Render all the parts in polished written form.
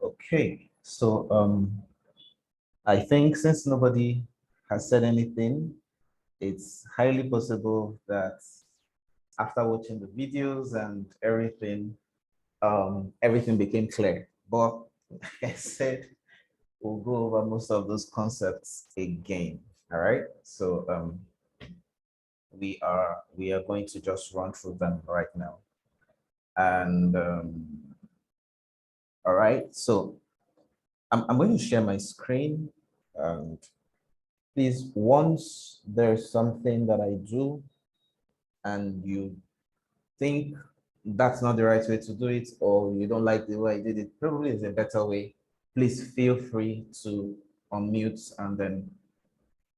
Okay, so I think since nobody has said anything, it's highly possible that after watching the videos and everything became clear. But like I said, we'll go over most of those concepts again. All right. So we are going to just run through them right now. And all right, so I'm going to share my screen, and please, once there's something that I do and you think that's not the right way to do it, or you don't like the way I did it, probably is a better way, please feel free to unmute and then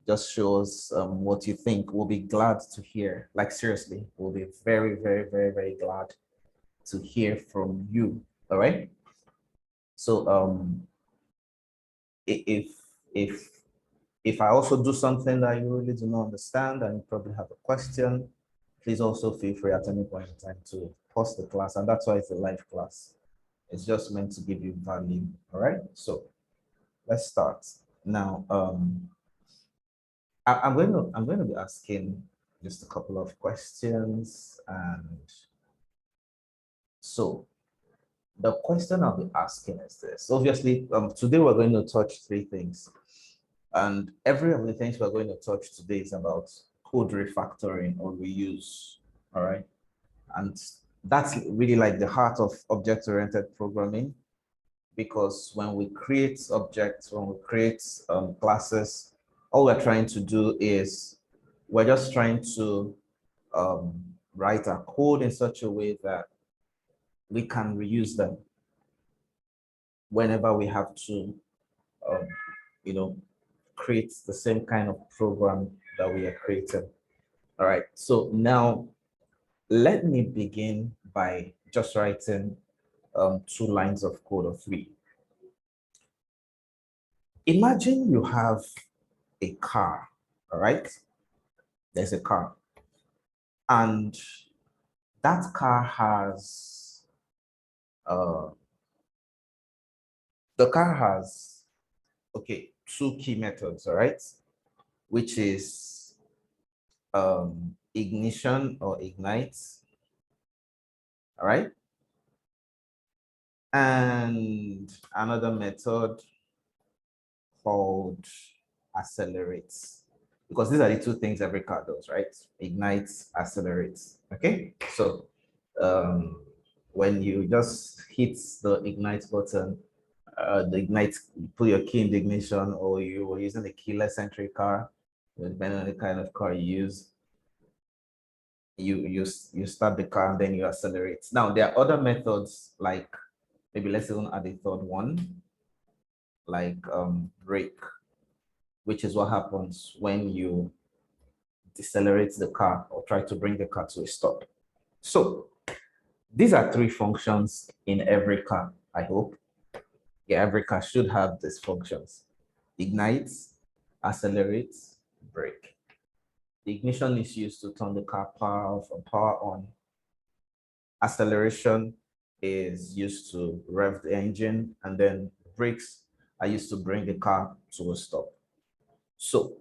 just show us what you think. We'll be glad to hear. Like, seriously, we'll be very, very, very, very glad to hear from you. All right. So if if if I also do something that you really do not understand and you probably have a question, please also feel free at any point in time to pause the class. And that's why it's a live class. It's just meant to give you value. All right. So let's start. Now, I'm going to be asking just a couple of questions. And so the question I'll be asking is this. Obviously, today we're going to touch three things. And every of the things we're going to touch today is about code refactoring or reuse. All right. And that's really like the heart of object-oriented programming, because when we create objects, when we create classes, all we're trying to do is we're just trying to write our code in such a way that we can reuse them whenever we have to, you know, create the same kind of program that we are creating. All right, so now let me begin by just writing two lines of code or three. Imagine you have a car, all right? There's a car. And that car has, okay, two key methods, all right? Which is ignition or ignite, all right? And another method called accelerates, because these are the two things every car does, right? Ignites, accelerates. Okay, so when you just hit the ignite button, the ignite, you put your key in the ignition, or you were using a keyless entry car, depending on the kind of car you use, you start the car and then you accelerate. Now there are other methods, like maybe let's even add a third one, like brake, which is what happens when you decelerate the car or try to bring the car to a stop. So these are three functions in every car, I hope. Yeah, every car should have these functions: ignite, accelerate, brake. The ignition is used to turn the car power off or power on. Acceleration is used to rev the engine, and then brakes are used to bring the car to a stop. So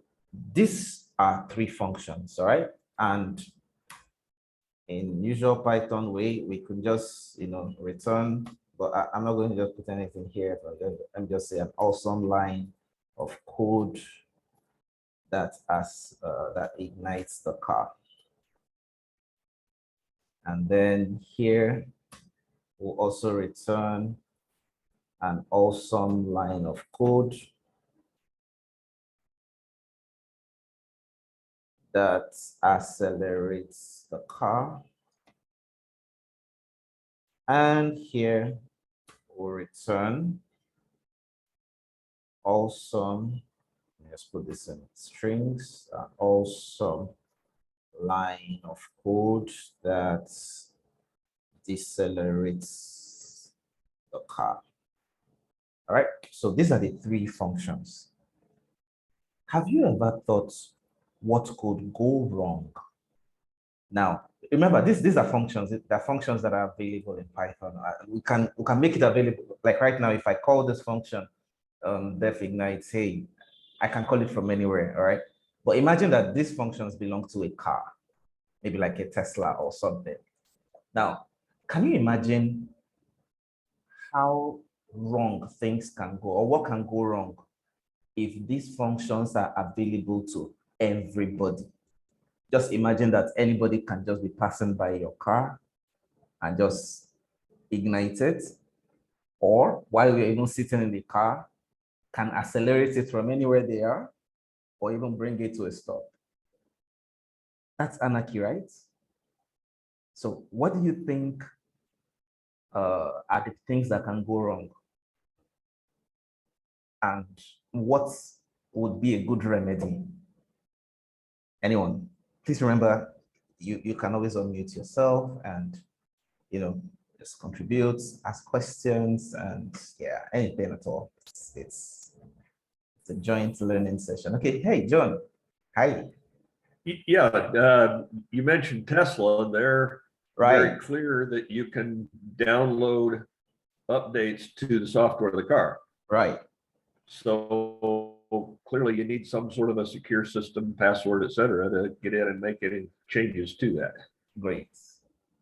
these are three functions, all right? And in usual Python way, we could just, return, but I'm not going to just put anything here. Let me just say an awesome line of code that ignites the car. And then here, we'll also return an awesome line of code that accelerates the car. And here we'll return awesome, let's put this in strings, awesome line of code that decelerates the car. All right, so these are the three functions. Have you ever thought what could go wrong Now, remember, these are functions. They're functions that are available in Python. We can make it available. Like right now, if I call this function def ignite, hey, I can call it from anywhere, all right? But imagine that these functions belong to a car, maybe like a Tesla or something. Now, can you imagine how wrong things can go, or what can go wrong if these functions are available to everybody? Just imagine that anybody can just be passing by your car and just ignite it, or while you're even sitting in the car, can accelerate it from anywhere they are, or even bring it to a stop. That's anarchy, right? So what do you think are the things that can go wrong? And what would be a good remedy? Anyone? Please remember, you can always unmute yourself and, just contribute, ask questions, and yeah, anything at all. It's a joint learning session. Okay, hey, John. Hi. Yeah, you mentioned Tesla. They're very Right. clear that you can download updates to the software of the car. Right. So clearly you need some sort of a secure system, password, et cetera, to get in and make any changes to that. Great.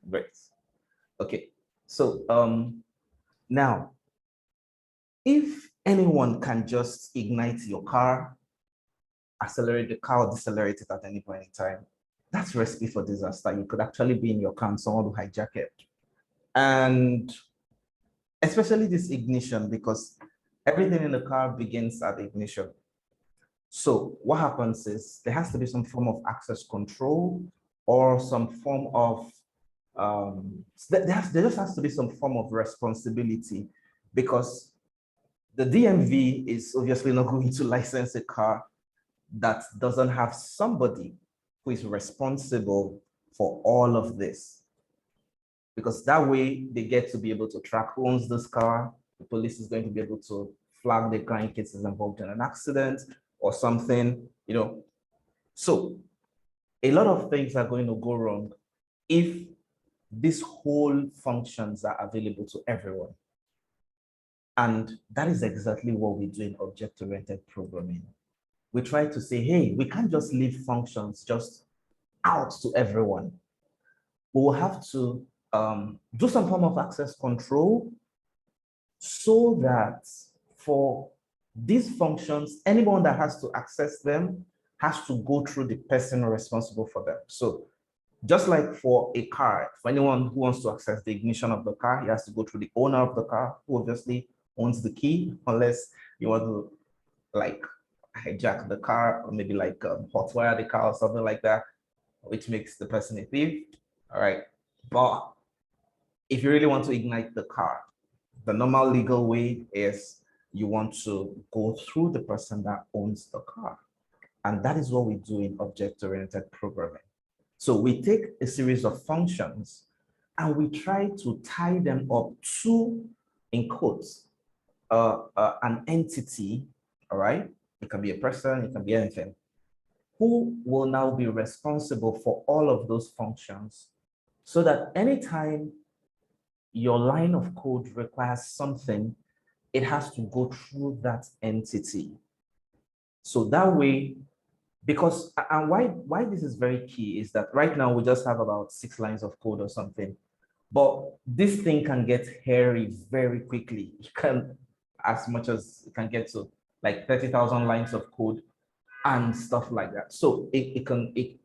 Great. Okay. So now, if anyone can just ignite your car, accelerate the car, or decelerate it at any point in time, that's a recipe for disaster. You could actually be in your car and someone will hijack it. And especially this ignition, because everything in the car begins at ignition. So what happens is there has to be some form of access control or some form of, there just has to be some form of responsibility, because the DMV is obviously not going to license a car that doesn't have somebody who is responsible for all of this. Because that way they get to be able to track who owns this car. The police is going to be able to flag the car in case it's involved in an accident or something, So a lot of things are going to go wrong if these whole functions are available to everyone. And that is exactly what we do in object-oriented programming. We try to say, hey, we can't just leave functions just out to everyone. We will have to do some form of access control so that for these functions, anyone that has to access them has to go through the person responsible for them. So just like for a car, for anyone who wants to access the ignition of the car, he has to go through the owner of the car, who obviously owns the key, unless you want to like hijack the car or maybe like hotwire the car or something like that, which makes the person a thief. All right. But if you really want to ignite the car, the normal legal way is you want to go through the person that owns the car. And that is what we do in object-oriented programming. So we take a series of functions and we try to tie them up to, in quotes, an entity, all right? It can be a person, it can be anything, who will now be responsible for all of those functions, so that anytime your line of code requires something, it has to go through that entity. So that way, because, and why this is very key is that right now we just have about 6 lines of code or something, but this thing can get hairy very quickly. It can, as much as it can get to like 30,000 lines of code and stuff like that. So it could be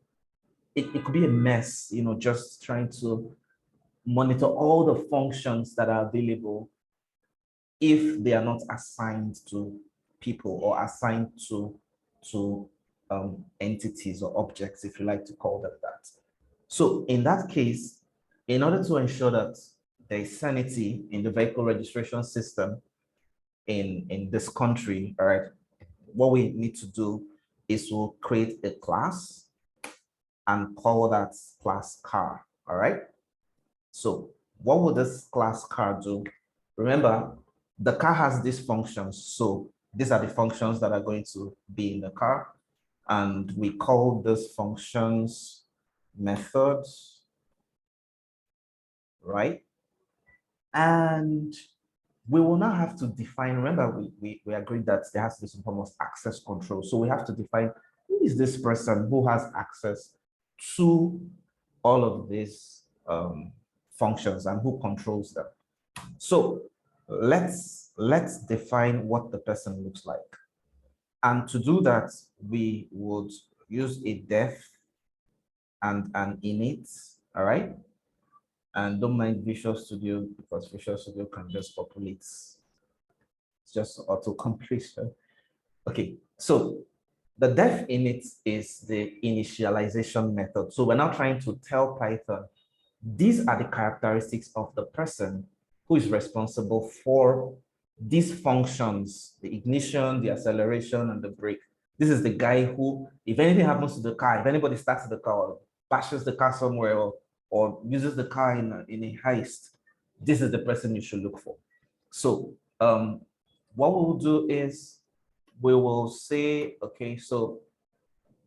a mess, just trying to monitor all the functions that are available if they are not assigned to people or assigned to entities or objects, if you like to call them that. So in that case, in order to ensure that there is sanity in the vehicle registration system in this country, all right, what we need to do is to create a class and call that class car, all right? So what would this class car do? Remember, the car has these functions. So these are the functions that are going to be in the car. And we call these functions method, right? And we will now have to define, remember we agreed that there has to be some form of access control. So we have to define who is this person who has access to all of these functions and who controls them. So let's define what the person looks like. And to do that, we would use a def and an init, all right? And don't mind Visual Studio because Visual Studio can just populate. It's just auto completion. Okay, so the def init is the initialization method. So we're now trying to tell Python, these are the characteristics of the person who is responsible for these functions, the ignition, the acceleration, and the brake. This is the guy who, if anything happens to the car, if anybody starts the car or bashes the car somewhere or uses the car in a heist, this is the person you should look for. So what we'll do is we will say, okay, so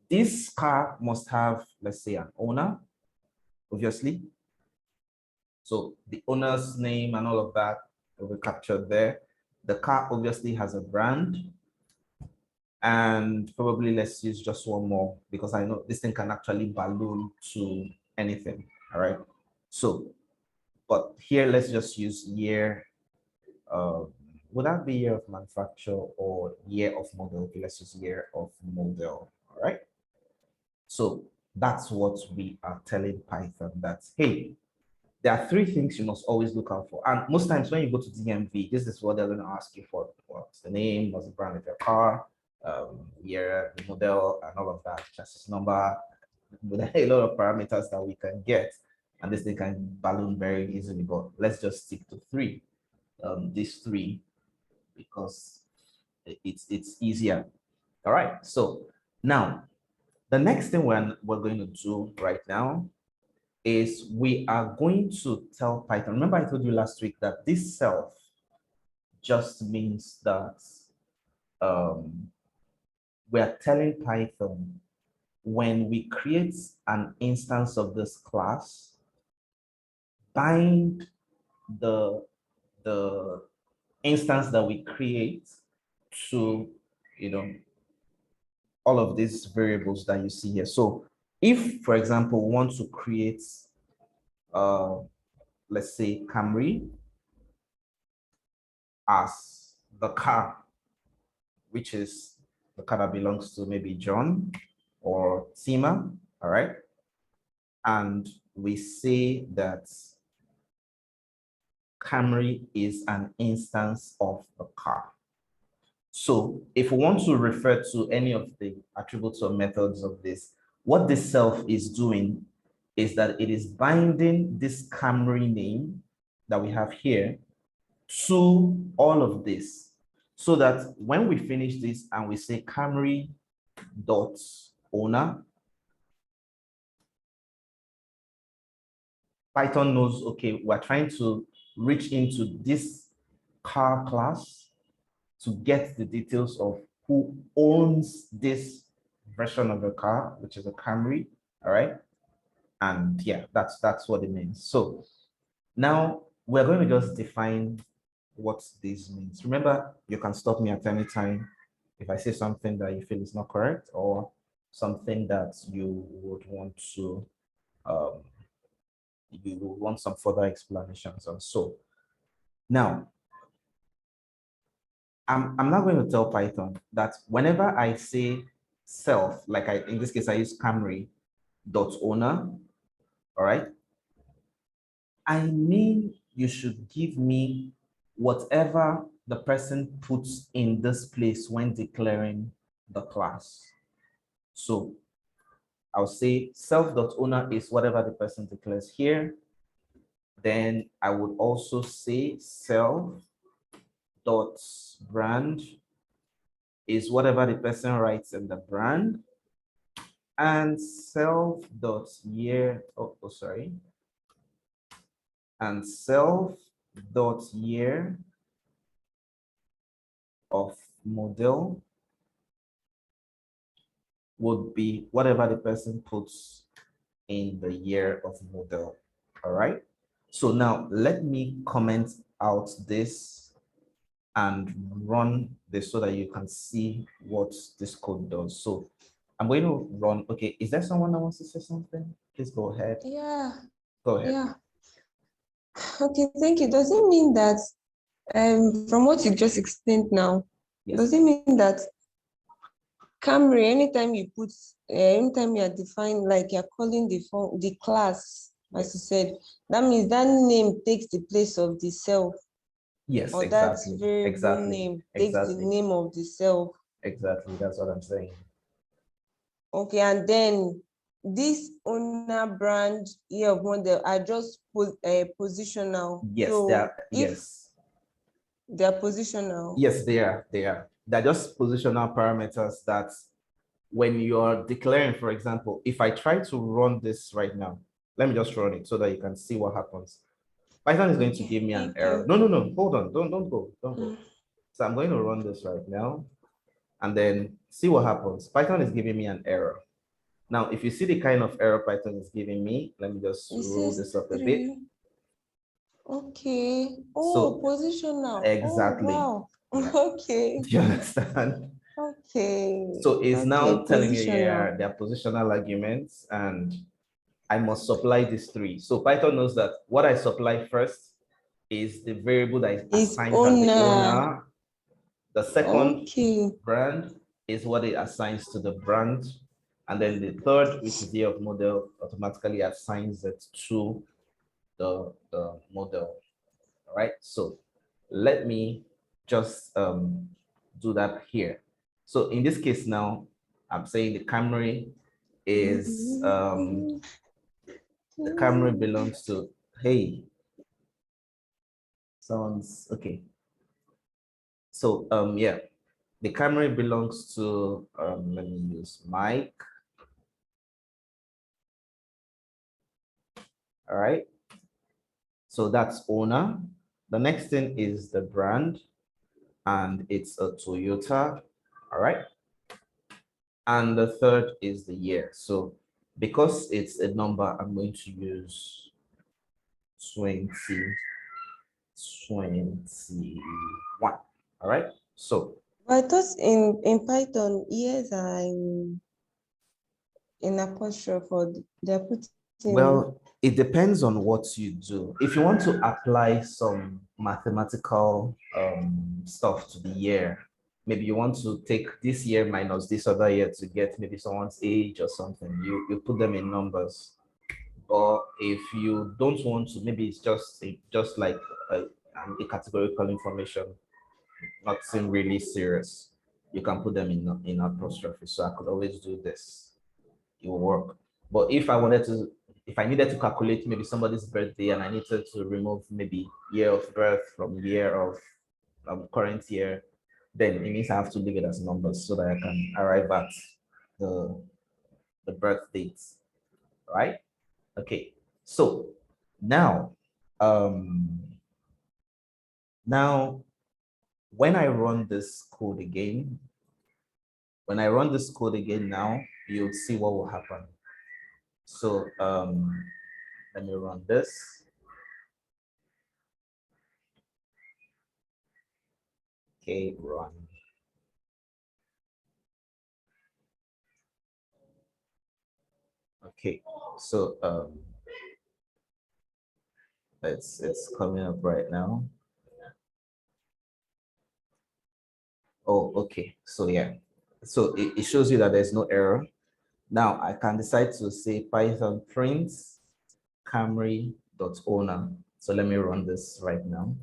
this car must have, let's say, an owner, obviously. So the owner's name and all of that will be captured there. The car obviously has a brand. And probably let's use just one more because I know this thing can actually balloon to anything. All right. So, but here let's just use year. Would that be year of manufacture or year of model? Okay, let's use year of model. All right. So that's what we are telling Python that, hey, there are three things you must always look out for. And most times when you go to DMV, this is what they're going to ask you for. What's the name, what's the brand of your car, year, the model, and all of that, chassis number, with a lot of parameters that we can get. And this thing can balloon very easily, but let's just stick to three, these three, because it's easier. All right, so now, the next thing we're going to do right now is we are going to tell Python. Remember I told you last week that this self just means that we are telling Python when we create an instance of this class, bind the instance that we create to, all of these variables that you see here. So if, for example, we want to create, let's say Camry as the car, which is the car that belongs to maybe John or Tima, all right? And we say that Camry is an instance of the car. So if we want to refer to any of the attributes or methods of this, what this self is doing is that it is binding this Camry name that we have here to all of this, so that when we finish this and we say Camry dot owner, Python knows, okay, we're trying to reach into this car class to get the details of who owns this version of the car, which is a Camry, all right? And yeah, that's what it means. So now we're going to just define what this means. Remember, you can stop me at any time if I say something that you feel is not correct or something that you would want to, you would want some further explanations on. So now, I'm not going to tell Python that whenever I say self, like in this case, I use Camry dot owner, all right? I mean, you should give me whatever the person puts in this place when declaring the class. So I'll say self.owner is whatever the person declares here. Then I would also say self.brand is whatever the person writes in the brand. And self.year, sorry. And self.year of model would be whatever the person puts in the year of model. All right. So now let me comment out this and run this so that you can see what this code does. So I'm going to run. Okay, is there someone that wants to say something? Please go ahead. Yeah. Go ahead. Yeah. Okay, thank you. Does it mean that from what you just explained now, Yes. does it mean that Camry, anytime you put, anytime you are defined, like you're calling the class, as you said, that means that name takes the place of the self, Yes, or exactly. that variable Exactly. name takes the Exactly. name of the self. Exactly. That's what I'm saying. Okay, and then this owner brand year of model are just positional. Yes, So they are. if Yes. they're positional. Yes, they are. They are. They're just positional parameters that when you're declaring, for example, if I try to run this right now, let me just run it so that you can see what happens. Python is going to give me an Thank error. you. No, no, no, hold on. Don't go. Don't go. Mm. So I'm going to run this right now and then see what happens. Python is giving me an error. Now, if you see the kind of error Python is giving me, let me just It roll says this up a bit. 3. Okay. Oh, So positional. exactly. Oh, wow. Yeah. Okay. Do you understand? Okay. So it's now Okay, telling me, yeah, positional. there are positional arguments and I must supply these three. So Python knows that what I supply first is the variable that is Is assigned as the owner. owner. The second Okay. brand is what it assigns to the brand. And then the third, which is the year of model, automatically assigns it to the model. All right. So let me just do that here. So in this case now, I'm saying the Camry is the Camry belongs to, hey, sounds okay. So yeah, the Camry belongs to let me use Mike. All right. So that's owner. The next thing is the brand, and it's a Toyota. All right. And the third is the year. So because it's a number, I'm going to use 2021. All right. So But I thought in Python, years are in apostrophe, or they're put in. well, it depends on what you do. If you want to apply some mathematical stuff to the year, maybe you want to take this year minus this other year to get maybe someone's age or something, you put them in numbers. Or if you don't want to, maybe it's just like a categorical information, nothing really serious. You can put them in apostrophe. So I could always do this. It will work. But if I needed to calculate maybe somebody's birthday and I needed to remove maybe year of birth from year of current year, then it means I have to leave it as numbers so that I can arrive at the birth dates, right? Okay, so now, um, now when I run this code again, now, you'll see what will happen. So let me run this. Okay, run. Okay, so it's coming up right now. Oh, okay. So yeah. So it shows you that there's no error. Now I can decide to say Python print Camry.owner. So let me run this right now.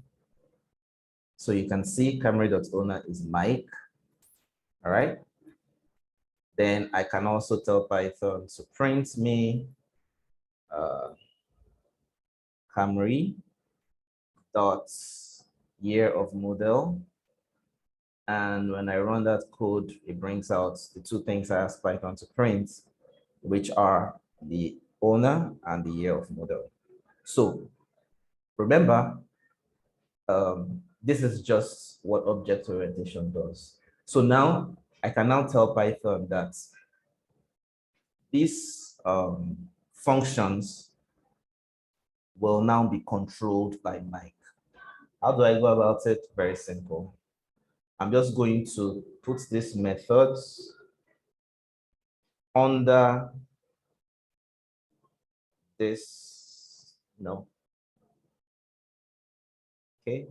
So you can see Camry.owner is Mike. All right. Then I can also tell Python to print me Camry dot year of model. And when I run that code, it brings out the two things I asked Python to print, which are the owner and the year of model. So remember, this is just what object orientation does. So now I can now tell Python that this functions will now be controlled by Mike. How do I go about it? Very simple. I'm just going to put these methods under this, no. Okay.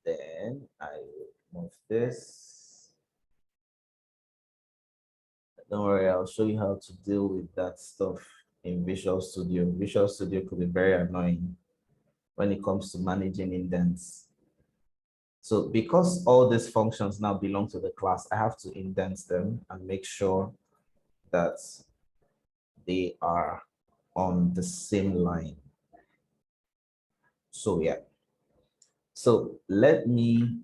Then I will move this. Don't worry, I'll show you how to deal with that stuff in Visual Studio. Visual Studio could be very annoying when it comes to managing indents. So because all these functions now belong to the class, I have to indent them and make sure that they are on the same line. So yeah. So let me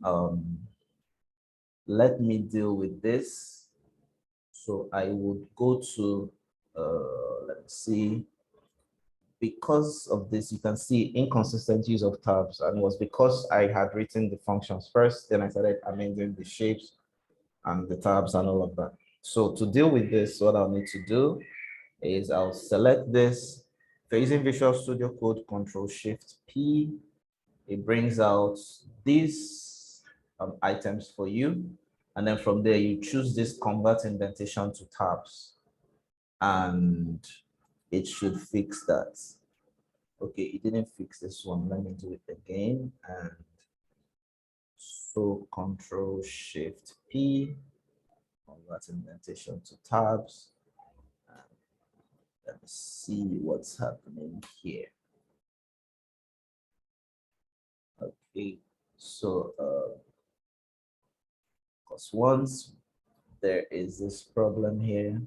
deal with this. So I would go to let's see. Because of this, you can see inconsistent use of tabs, and it was because I had written the functions first, then I started amending the shapes and the tabs and all of that. So to deal with this, what I'll need to do is I'll select this. If you're using Visual Studio Code, Control-Shift-P, it brings out these items for you. And then from there, you choose this convert indentation to tabs, and it should fix that. Okay, it didn't fix this one. Let me do it again. And so Control-Shift-P, convert indentation to tabs. Let me see what's happening here. Okay, so because once there is this problem here,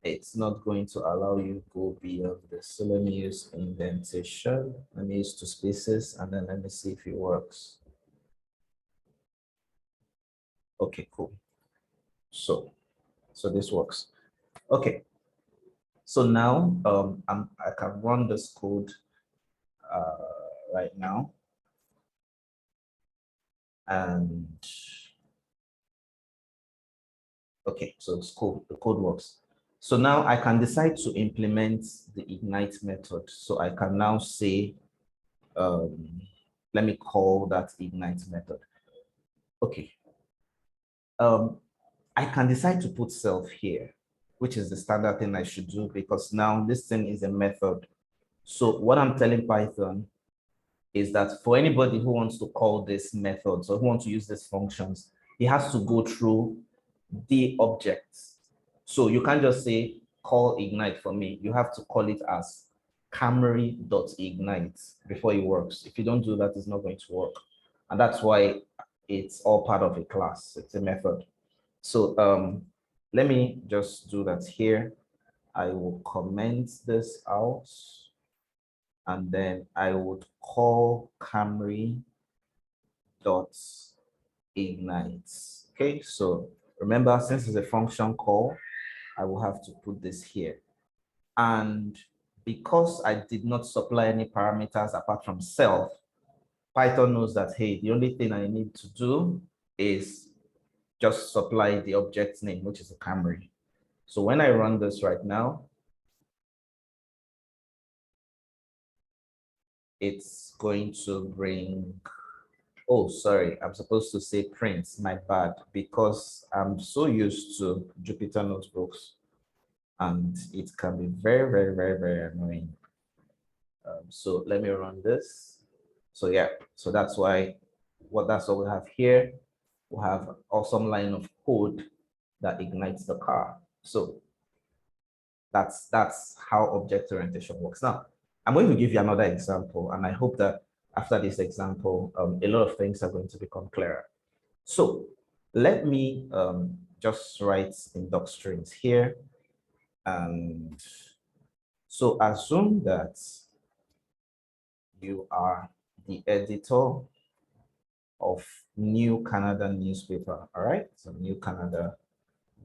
it's not going to allow you to go beyond this. So let me use indentation. Let me use 2 spaces, and then let me see if it works. Okay, cool. So this works. Okay. So now I can run this code right now. And okay, so it's cool. The code works. So now I can decide to implement the ignite method. So I can now say, let me call that ignite method. Okay. I can decide to put self here, which is the standard thing I should do, because now this thing is a method. So what I'm telling Python is that for anybody who wants to call this method, so who wants to use these functions, he has to go through the objects. So you can't just say call ignite for me. You have to call it as Camry.ignite before it works. If you don't do that, it's not going to work. And that's why it's all part of a class. It's a method. So let me just do that here. I will comment this out, and then I would call Camry.ignite. Okay, so remember, since it's a function call, I will have to put this here. And because I did not supply any parameters apart from self, Python knows that, hey, the only thing I need to do is just supply the object's name, which is a Camry. So when I run this right now, it's going to bring, oh, sorry, I'm supposed to say print, my bad, because I'm so used to Jupyter notebooks, and it can be very, very, very, very annoying. So let me run this. So yeah, so that's why, that's what we have here. We have an awesome line of code that ignites the car. So that's how object orientation works. Now, I'm going to give you another example, and I hope that after this example, a lot of things are going to become clearer. So let me just write in docstrings here. And so assume that you are the editor of New Canada newspaper, all right? So New Canada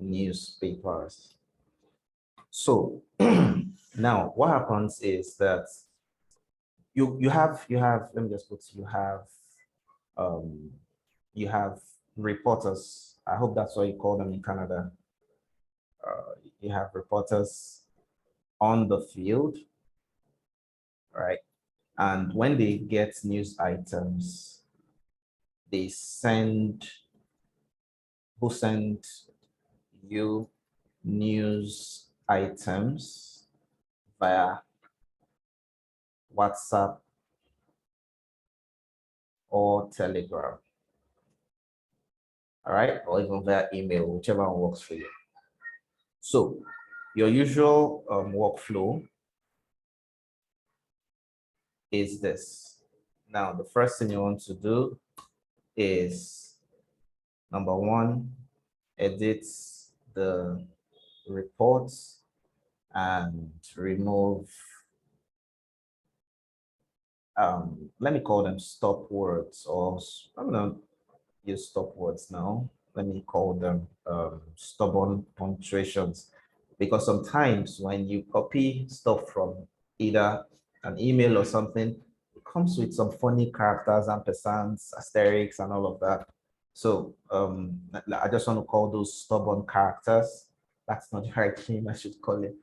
newspapers. So now what happens is that you have, let me just put, you have reporters. I hope that's what you call them in Canada. You have reporters, on the field, right? And when they get news items, they send, who send you news items via WhatsApp or Telegram, all right? Or even via email, whichever one works for you. So your usual workflow is this. Now, the first thing you want to do is, number one, edit the reports and remove, let me call them stop words, or I'm gonna use stop words now. Let me call them stubborn punctuations, because sometimes when you copy stuff from either an email or something, it comes with some funny characters, ampersands, asterisks, and all of that. So I just want to call those stubborn characters. That's not the right name I should call it.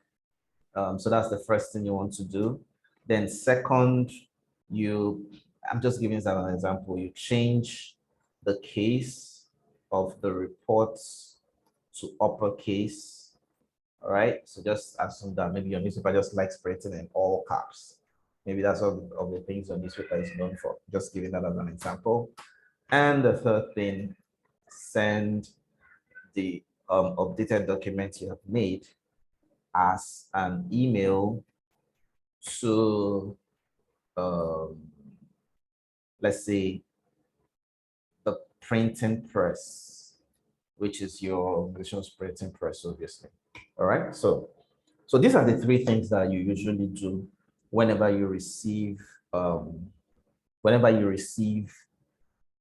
So that's the first thing you want to do. Then second, I'm just giving as an example, you change the case of the reports to uppercase. All right, so just assume that maybe your newspaper just likes printing in all caps. Maybe that's all of the things your newspaper is known for. Just giving that as an example. And the third thing, send the updated document you have made as an email to, let's say, the printing press, which is your organization's printing press, obviously. All right. So these are the three things that you usually do whenever you receive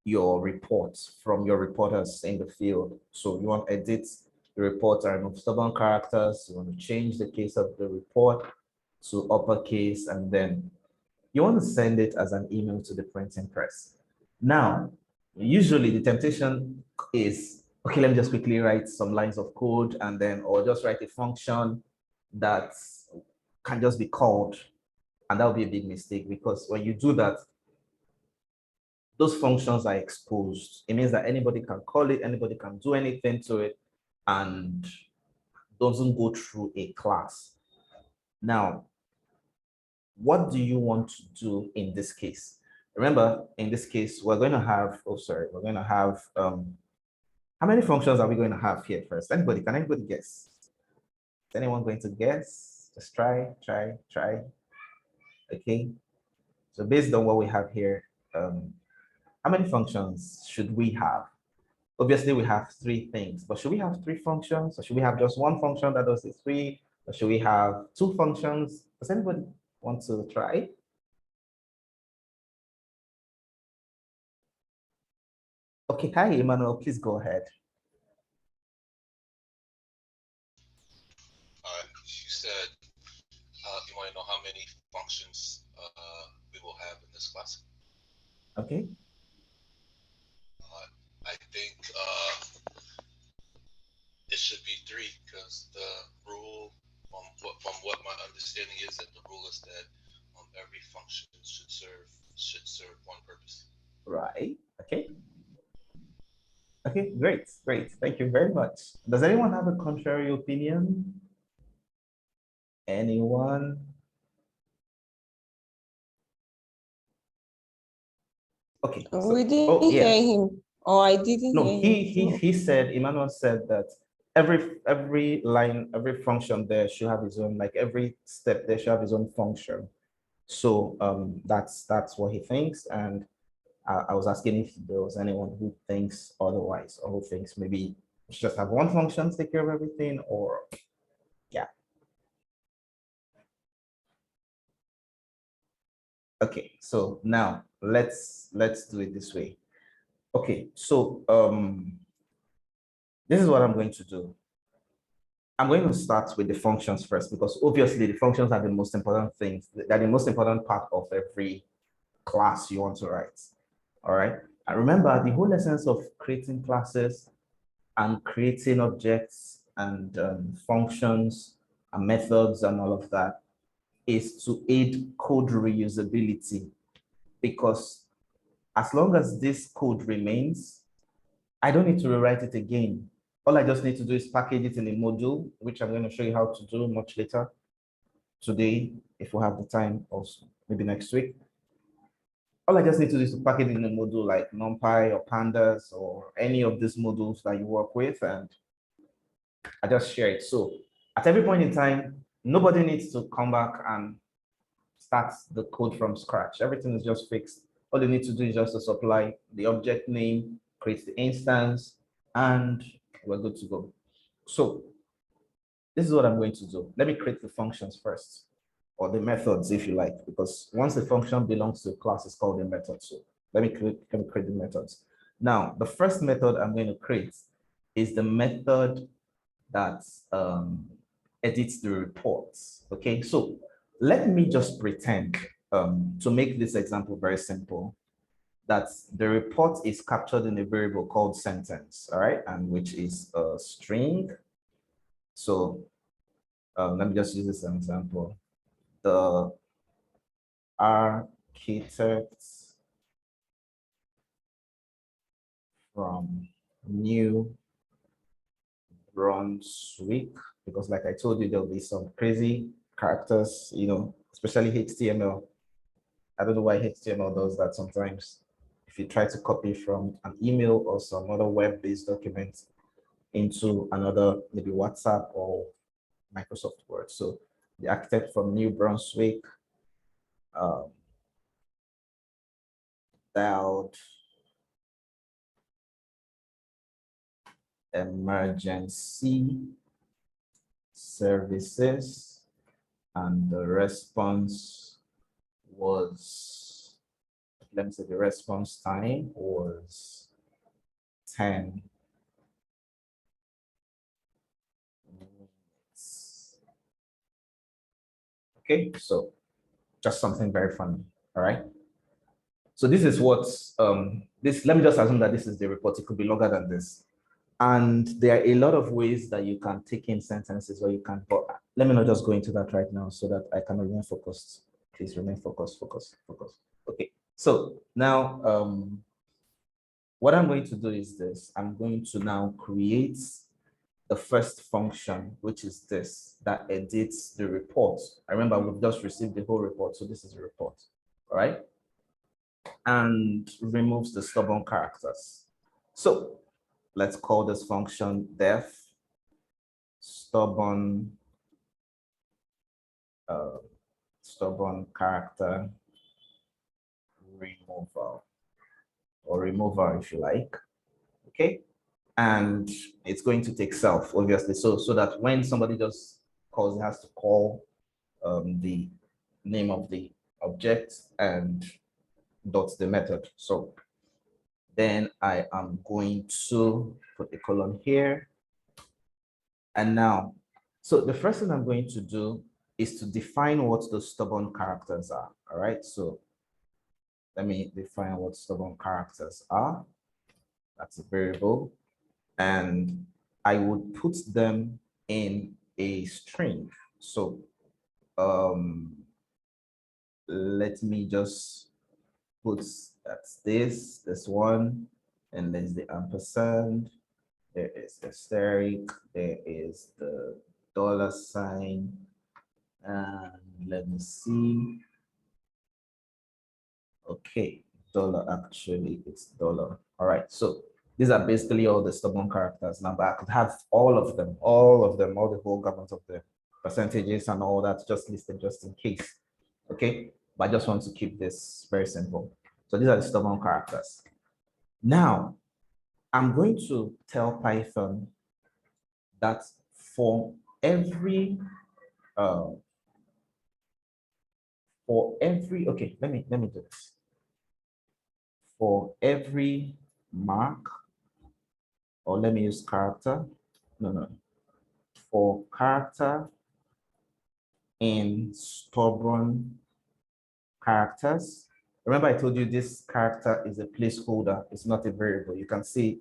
your reports from your reporters in the field. So you want to edit the report and remove stubborn characters. You want to change the case of the report to uppercase, and then you want to send it as an email to the printing press. Now, usually the temptation is, okay, let me just quickly write some lines of code, and then, or just write a function that can just be called. And that would be a big mistake, because when you do that, those functions are exposed. It means that anybody can call it, anybody can do anything to it, and doesn't go through a class. Now, what do you want to do in this case? Remember, in this case, we're going to have, we're going to have, how many functions are we going to have here first? Can anybody guess? Is anyone going to guess? Just try. Okay. So based on what we have here, how many functions should we have? Obviously, we have three things, but should we have three functions, or should we have just one function that does the three, or should we have two functions? Does anybody want to try? Okay, hi, Emmanuel, please go ahead. You said you want to know how many functions we will have in this class. Okay. I think it should be three, because the rule, from what my understanding is, that the rule is that every function should serve one purpose. Right. Okay. Okay, great. Thank you very much. Does anyone have a contrary opinion? Anyone? Okay. We didn't hear him, or I didn't No, hear him. he said, Emmanuel said that every line, every function there should have its own, like every step there should have its own function. So that's what he thinks, and I was asking if there was anyone who thinks otherwise, or who thinks maybe we should just have one function to take care of everything, or yeah. Okay, so now let's do it this way. Okay, so this is what I'm going to do. I'm going to start with the functions first, because obviously the functions are the most important things. They're the most important part of every class you want to write. All right. And remember, the whole essence of creating classes and creating objects and functions and methods and all of that is to aid code reusability, because as long as this code remains, I don't need to rewrite it again. All I just need to do is package it in a module, which I'm going to show you how to do much later today, if we have the time, also maybe next week. All I just need to do is to package it in a module like NumPy or Pandas or any of these modules that you work with, and I just share it. So at every point in time, nobody needs to come back and start the code from scratch. Everything is just fixed. All you need to do is just to supply the object name, create the instance, and we're good to go. So this is what I'm going to do. Let me create the functions first, or the methods if you like, because once the function belongs to a class, it's called a method. So let me create the methods. Now, the first method I'm going to create is the method that edits the reports. Okay, so let me just pretend, to make this example very simple, that the report is captured in a variable called sentence, all right, and which is a string. So let me just use this as an example. The architect from New Brunswick, because like I told you, there'll be some crazy characters, you know, especially HTML. I don't know why HTML does that sometimes. If you try to copy from an email or some other web-based document into another, maybe WhatsApp or Microsoft Word. So the architect from New Brunswick dialed emergency services, and the response was, let me say the response time was 10 minutes. Okay, so just something very funny, all right? So this is what, let me just assume that this is the report. It could be longer than this. And there are a lot of ways that you can take in sentences, or you can, but let me not just go into that right now so that I can remain focused. Please remain focused, focus. Okay, so now what I'm going to do is this. I'm going to now create the first function, which is this, that edits the report. I remember we've just received the whole report, so this is a report, all right? And removes the stubborn characters. So let's call this function def stubborn character removal, or remover if you like. Okay, and it's going to take self, obviously, so that when somebody just calls, it has to call the name of the object and dot the method. So then I am going to put a colon here. And now, so the first thing I'm going to do is to define what the stubborn characters are. All right, so let me define what stubborn characters are. That's a variable. And I would put them in a string. So let me just put, that's this one, and there's the ampersand, there is the asterisk, there is the $sign, and let me see. Okay, dollar, actually it's dollar. All right, so these are basically all the stubborn characters. Now, but I could have all of them, all the whole gamut of the percentages and all that just listed just in case. Okay, but I just want to keep this very simple. So these are the stubborn characters. Now, I'm going to tell Python that for every okay, let me do this. For every mark, or let me use character. No. For character in stubborn characters. Remember, I told you this character is a placeholder. It's not a variable. You can see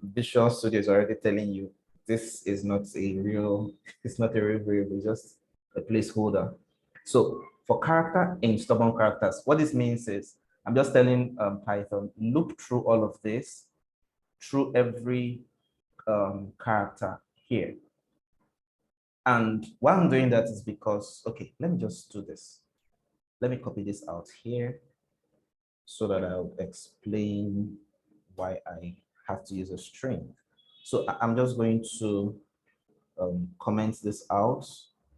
Visual Studio is already telling you this is not a real, it's not a real variable, it's just a placeholder. So for character in stubborn characters, what this means is I'm just telling Python, loop through all of this, through every character here. And why I'm doing that is because, okay, let me just do this. Let me copy this out here so that I'll explain why I have to use a string. So I'm just going to comment this out.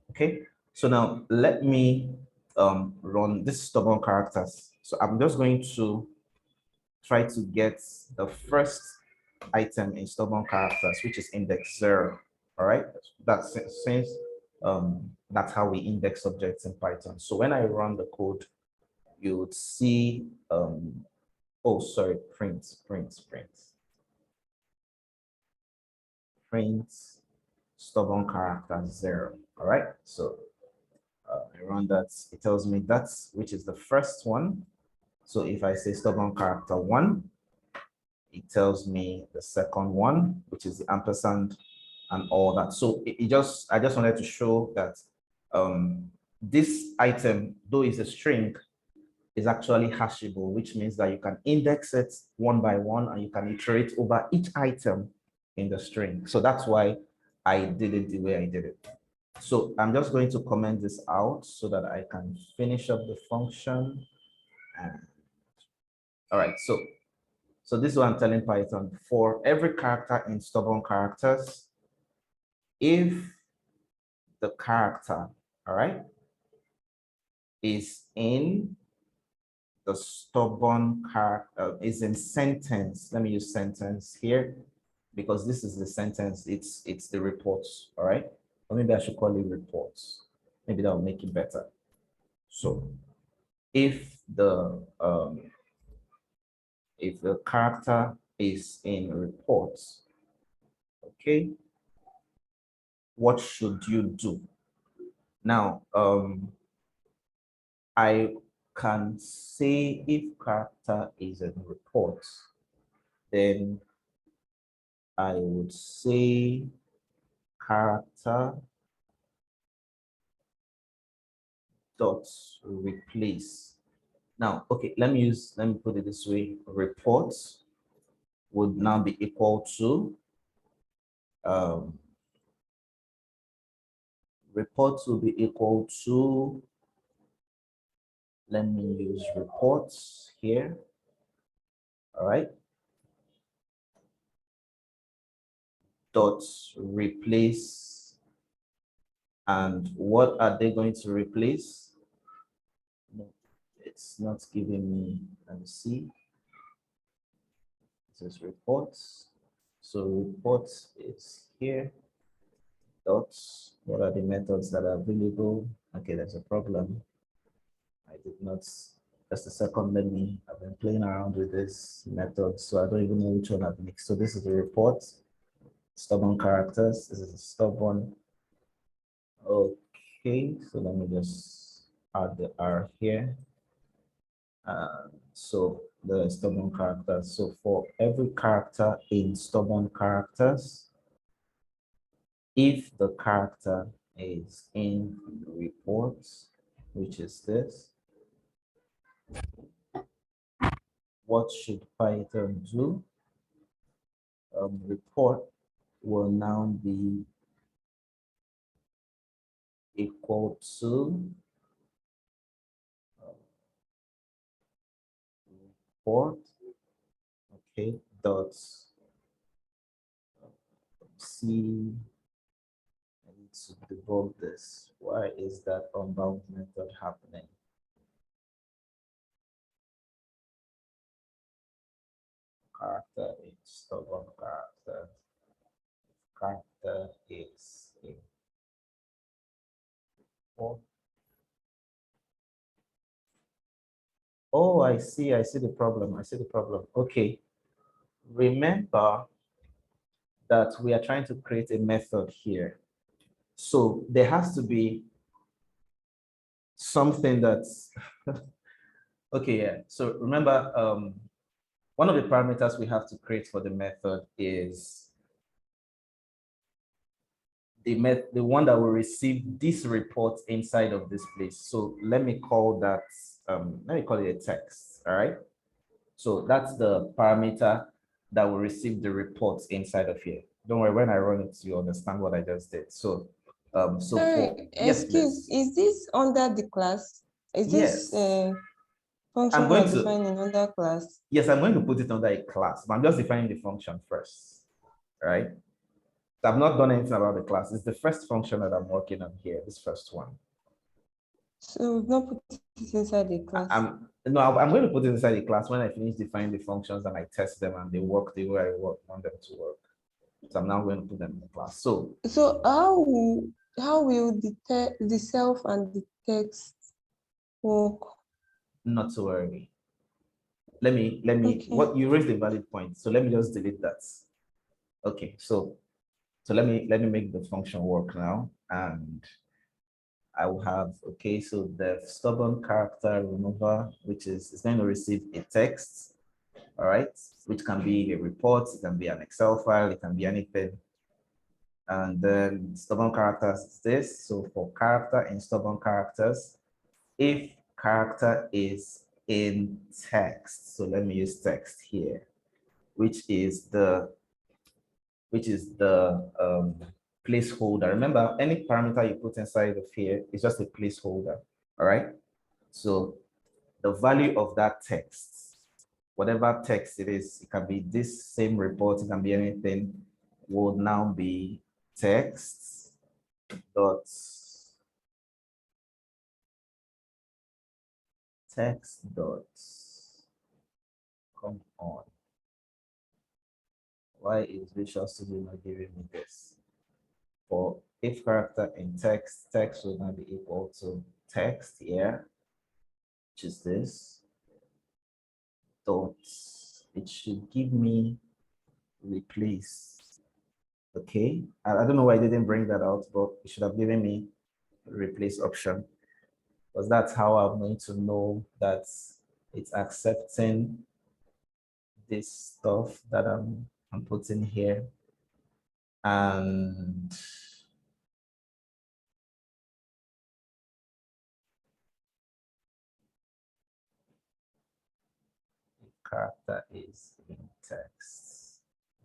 Okay, so now let me run this stubborn characters. So I'm just going to try to get the first item in stubborn characters, which is index 0. All right, that's since that's how we index objects in Python. So when I run the code, you would see oh sorry, print stubborn character 0. All right, so I run that, it tells me that's which is the first one. So if I say stubborn character 1, it tells me the second one, which is the ampersand and all that. So I just wanted to show that this item, though it's a string, is actually hashable, which means that you can index it one by one and you can iterate over each item in the string. So that's why I did it the way I did it. So I'm just going to comment this out so that I can finish up the function. And, all right, so this is what I'm telling Python. For every character in stubborn characters, if the character, all right, is in the stubborn character, is in sentence. Let me use sentence here because this is the sentence. It's the reports, all right? Or maybe I should call it reports. Maybe that will make it better. So if the character is in reports, okay, what should you do? Now, I can say if character is in reports, then I would say character dot replace. Now, okay, let me put it this way. Reports would now be equal to reports will be equal to, let me use reports here. All right. Dot replace. And what are they going to replace? No, it's not giving me, let me see. This is reports. So reports is here. Dots. What are the methods that are available? Okay, there's a problem. I did not, just a second, I've been playing around with this method, so I don't even know which one I've mixed. So this is the report, stubborn characters. This is a stubborn. Okay, so let me just add the R here. So the stubborn characters. So for every character in stubborn characters, if the character is in reports, which is this, what should Python do? Report will now be equal to report, okay, dot C. I need to debug this. Why is that unbound method happening? Character is stubborn character. Character is a report. Oh, I see the problem. I see the problem. Okay. Remember that we are trying to create a method here. So there has to be something that's okay, yeah. So remember, one of the parameters we have to create for the method is the one that will receive this report inside of this place. So let me call that, let me call it a text, all right? So that's the parameter that will receive the reports inside of here. Don't worry, when I run it, you understand what I just did. So, so Sorry, yes, excuse, please. is this under the class? Is this Yes. function going we're to- defining under class? Yes, I'm going to put it under a class, but I'm just defining the function first, all right? So I've not done anything about the class. It's the first function that I'm working on here, this first one. So we've not put it inside the class. I'm going to put it inside the class when I finish defining the functions and I test them and they work the way I want them to work. So I'm now going to put them in the class. So how will the self and the text work? not to worry. Let me, Okay. what you raised a valid point. So let me just delete that. Okay, so let me make the function work now. And I will have, okay, so the stubborn character remover, which is going to receive a text, all right, which can be a report, it can be an Excel file, it can be anything. And then stubborn characters is this. So for character in stubborn characters, if character is in text, so let me use text here, which is the placeholder. Remember, any parameter you put inside of here is just a placeholder. All right. So the value of that text, whatever text it is, it can be this same report, it can be anything, will now be text dot come on. Why is Visual Studio not giving me this? For if character in text, text will now be equal to text here, which is this. Dot, it should give me replace. Okay, I don't know why I didn't bring that out, but it should have given me replace option, because that's how I'm going to know that it's accepting this stuff that I'm putting here. And character is in text.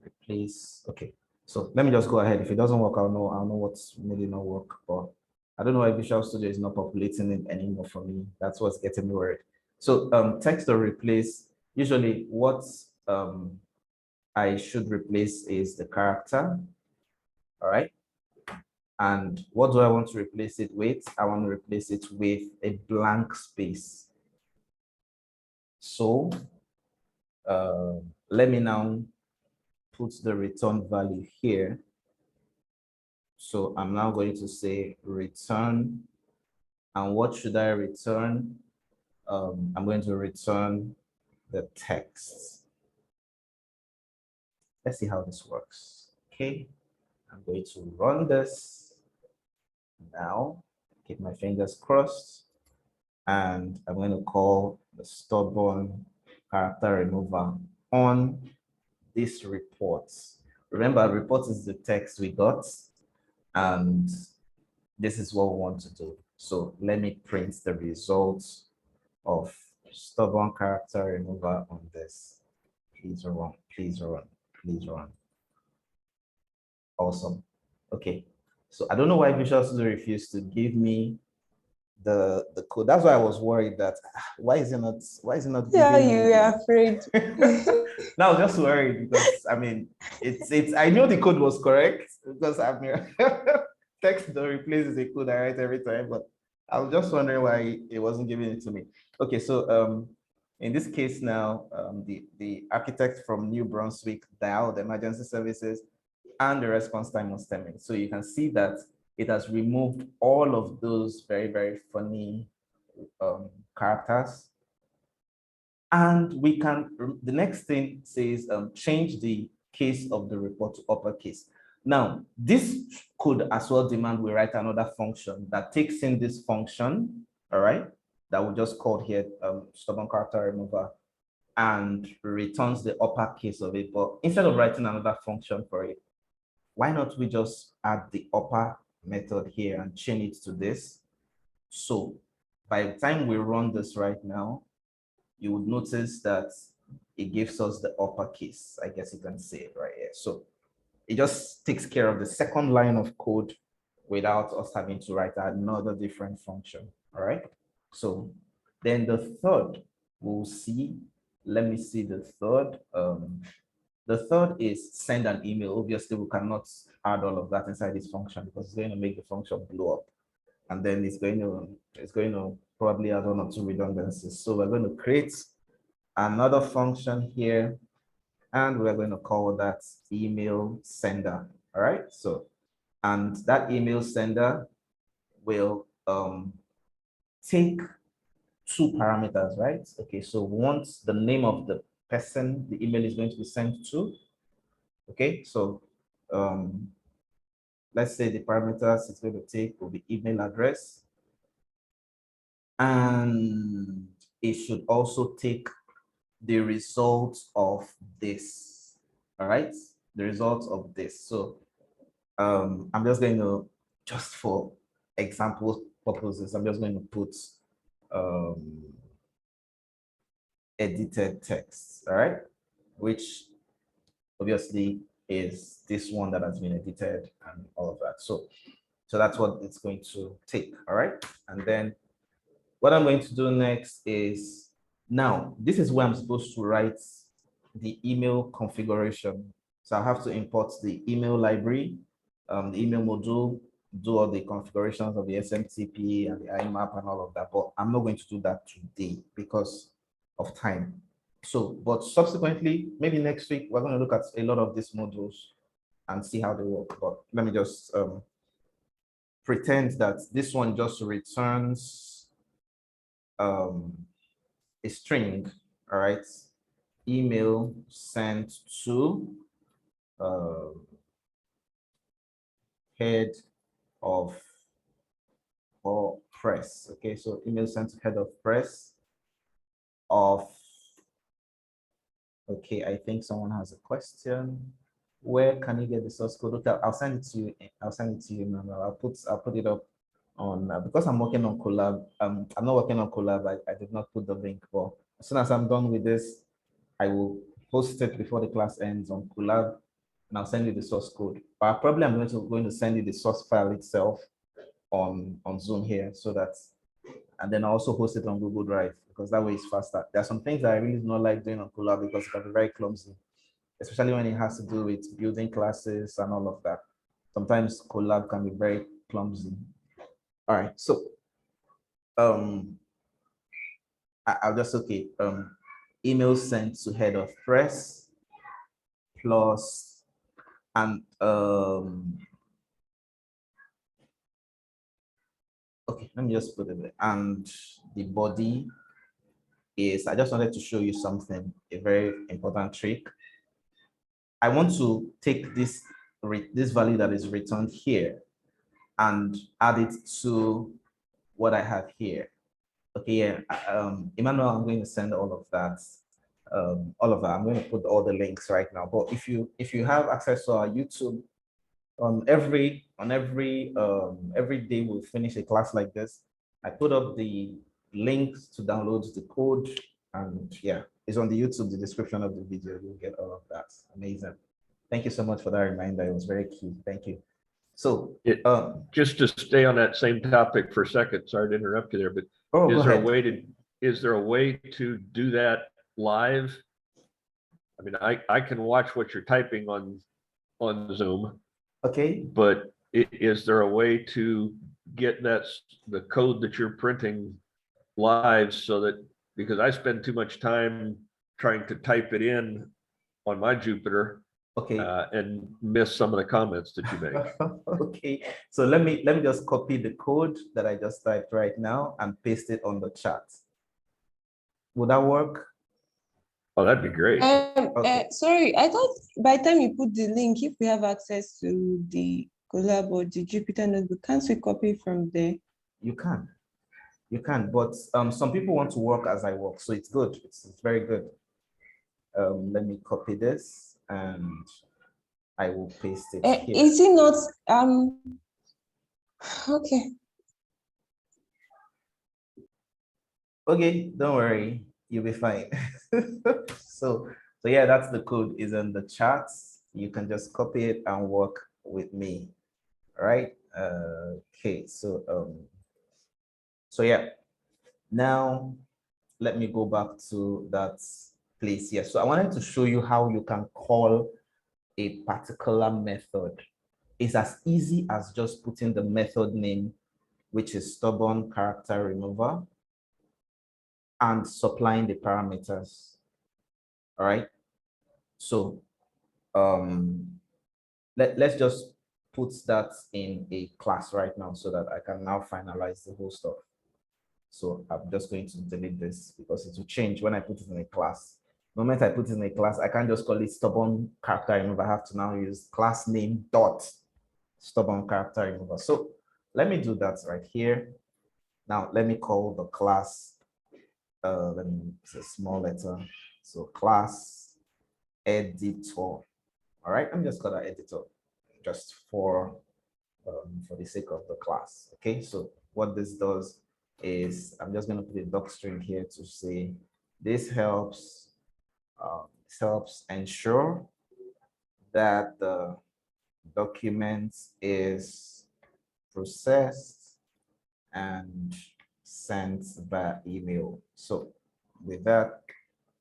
Replace. Okay. So let me just go ahead. If it doesn't work, I'll know what's made it not work. But I don't know why Visual Studio is not populating it anymore for me. That's what's getting me worried. So text or replace. Usually, what I should replace is the character. All right. And what do I want to replace it with? I want to replace it with a blank space. So let me now put the return value here. So I'm now going to say return. And what should I return? I'm going to return the text. Let's see how this works. Okay, I'm going to run this now. Keep my fingers crossed. And I'm going to call the stubborn character remover on this report. Remember, report is the text we got, and this is what we want to do. So let me print the results of stubborn character remover on this. Please run, please run, please run. Awesome. Okay. So I don't know why Visual Studio refused to give me the code. That's why I was worried that why is it not Yeah, giving you me- were afraid. Now I was just worried because I mean it's I know the code was correct because I mean text don't replace the code I write every time, but I was just wondering why it wasn't giving it to me. Okay, so in this case now, the architect from New Brunswick dialed emergency services and the response time was 10 minutes. So you can see that it has removed all of those very, very funny characters. And we can, the next thing says, change the case of the report to uppercase. Now, this could as well demand we write another function that takes in this function, all right, that we just called here stubborn character remover, and returns the uppercase of it. But instead of writing another function for it, why not we just add the upper method here and chain it to this? So by the time we run this right now, you would notice that it gives us the uppercase. I guess you can say it right here. So it just takes care of the second line of code without us having to write another different function. All right. So then the third, we'll see. Let me see the third. The third is send an email. Obviously, we cannot add all of that inside this function because it's going to make the function blow up. And then it's going to probably add one or two redundancies. So we're going to create another function here, and we're going to call that email sender. All right. So, and that email sender will take two parameters, right? Okay. So once the name of the person the email is going to be sent to. Okay. So let's say the parameters it's going to take will be email address, and it should also take the results of this. All right, the results of this. So I'm just going to, just for example purposes, I'm just going to put edited text. All right, which obviously is this one that has been edited and all of that. So that's what it's going to take. All right, and then what I'm going to do next is, now this is where I'm supposed to write the email configuration. So I have to import the email library, the email module, do all the configurations of the SMTP and the IMAP and all of that. But I'm not going to do that today because of time. So, but subsequently, maybe next week, we're going to look at a lot of these modules and see how they work. But let me just pretend that this one just returns a string. All right, email sent to head of or press. Okay, so email sent to head of press of. Okay, I think someone has a question. Where can you get the source code? Okay, I'll send it to you. I'll send it to you, man. I'll put it up on because I'm working on Collab. I'm not working on Collab. I did not put the link, but as soon as I'm done with this, I will post it before the class ends on Collab, and I'll send you the source code. But probably I'm going to send you the source file itself on Zoom here, so that, and then I also host it on Google Drive because that way it's faster. There are some things that I really do not like doing on Collab because it can be very clumsy, especially when it has to do with building classes and all of that. Sometimes Collab can be very clumsy. All right, so I'll just, okay, email sent to head of press plus, and okay, let me just put it there. And the body is, I just wanted to show you something, a very important trick. I want to take this value that is returned here and add it to what I have here. Okay, yeah, Emmanuel, I'm going to send all of that. I'm going to put all the links right now. But if you have access to our YouTube, every day we'll finish a class like this, I put up the links to download the code, and yeah, it's on the YouTube, the description of the video. You'll get all of that. Amazing. Thank you so much for that reminder. It was very key. Thank you. So just to stay on that same topic for a second, sorry to interrupt you there, but is there a way to do that live? I mean, I can watch what you're typing on Zoom. Okay. But is there a way to get the code that you're printing live, so that, because I spend too much time trying to type it in on my Jupyter, okay, and miss some of the comments that you make. Okay, so let me just copy the code that I just typed right now and paste it on the chat. Would that work? Oh, that'd be great. Okay. Sorry, I thought by the time you put the link, if we have access to the Collab or the Jupyter Notebook, can't we copy from there? You can, but some people want to work as I work, so it's good. It's very good. Let me copy this, and I will paste it here. Is it not okay? Okay, don't worry, you'll be fine. So yeah, that's the code is in the chat. You can just copy it and work with me. All right. Okay, so yeah, now let me go back to that place here. So I wanted to show you how you can call a particular method. It's as easy as just putting the method name, which is stubborn character remover, and supplying the parameters. All right. So let's just put that in a class right now so that I can now finalize the whole stuff. So I'm just going to delete this because it will change when I put it in a class. The moment I put it in a class, I can't just call it stubborn character remover. I have to now use class name dot stubborn character remover. So let me do that right here. Now let me call the class, let me use a small letter. So class editor. All right, I'm just call that editor just for the sake of the class. Okay, so what this does is I'm just going to put a doc string here to say this helps ensure that the document is processed and sent by email. So with that,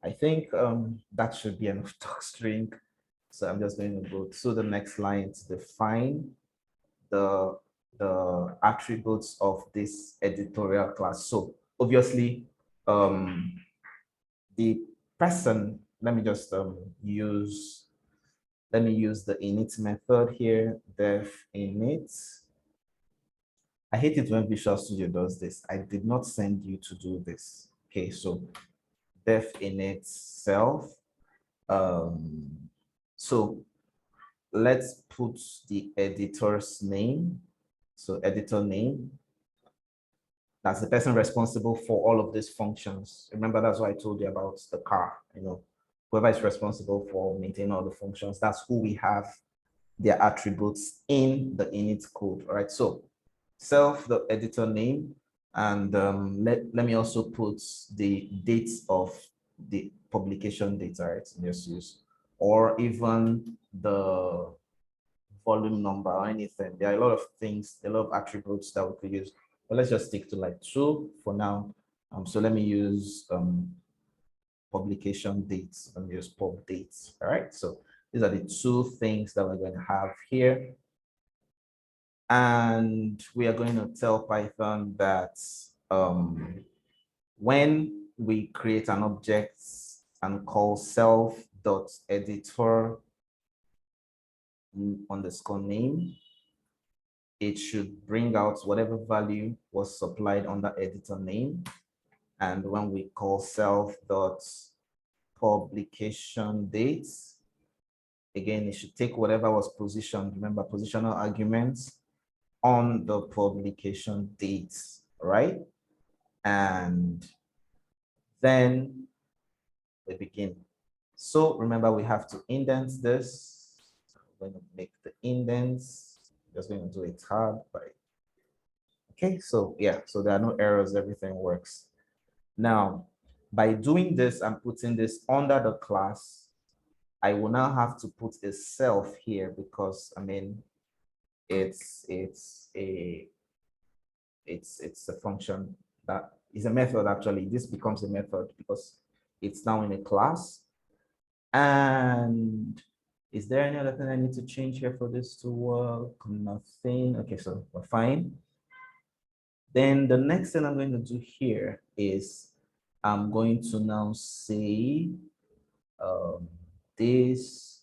I think that should be enough doc string. So I'm just going to go to the next line to define the attributes of this editorial class. So obviously, the person, let me just use the init method here, def init. I hate it when Visual Studio does this. I did not send you to do this. Okay, so def init self. So let's put the editor's name. So editor name, that's the person responsible for all of these functions. Remember, that's what I told you about the car, whoever is responsible for maintaining all the functions, that's who we have their attributes in the init code. All right, so self, the editor name, and let me also put the dates of the publication date, right? Just use, or even the volume number or anything. There are a lot of things, a lot of attributes that we could use. But let's just stick to like 2 for now. So let me use publication dates. Let me use pub dates. All right. So these are the 2 things that we're going to have here. And we are going to tell Python that when we create an object and call self.editor underscore name, it should bring out whatever value was supplied under editor name. And when we call self.publication dates, again, it should take whatever was positioned, remember positional arguments, on the publication dates, right? And then we begin. So remember, we have to indent this. I'm going to make the indents. Just going to do a tab by. Okay, so yeah, so there are no errors, everything works. Now, by doing this and putting this under the class, I will now have to put a self here because I mean it's a function that is a method actually. This becomes a method because it's now in a class. And is there any other thing I need to change here for this to work? Nothing. Okay, so we're fine. Then the next thing I'm going to do here is I'm going to now say this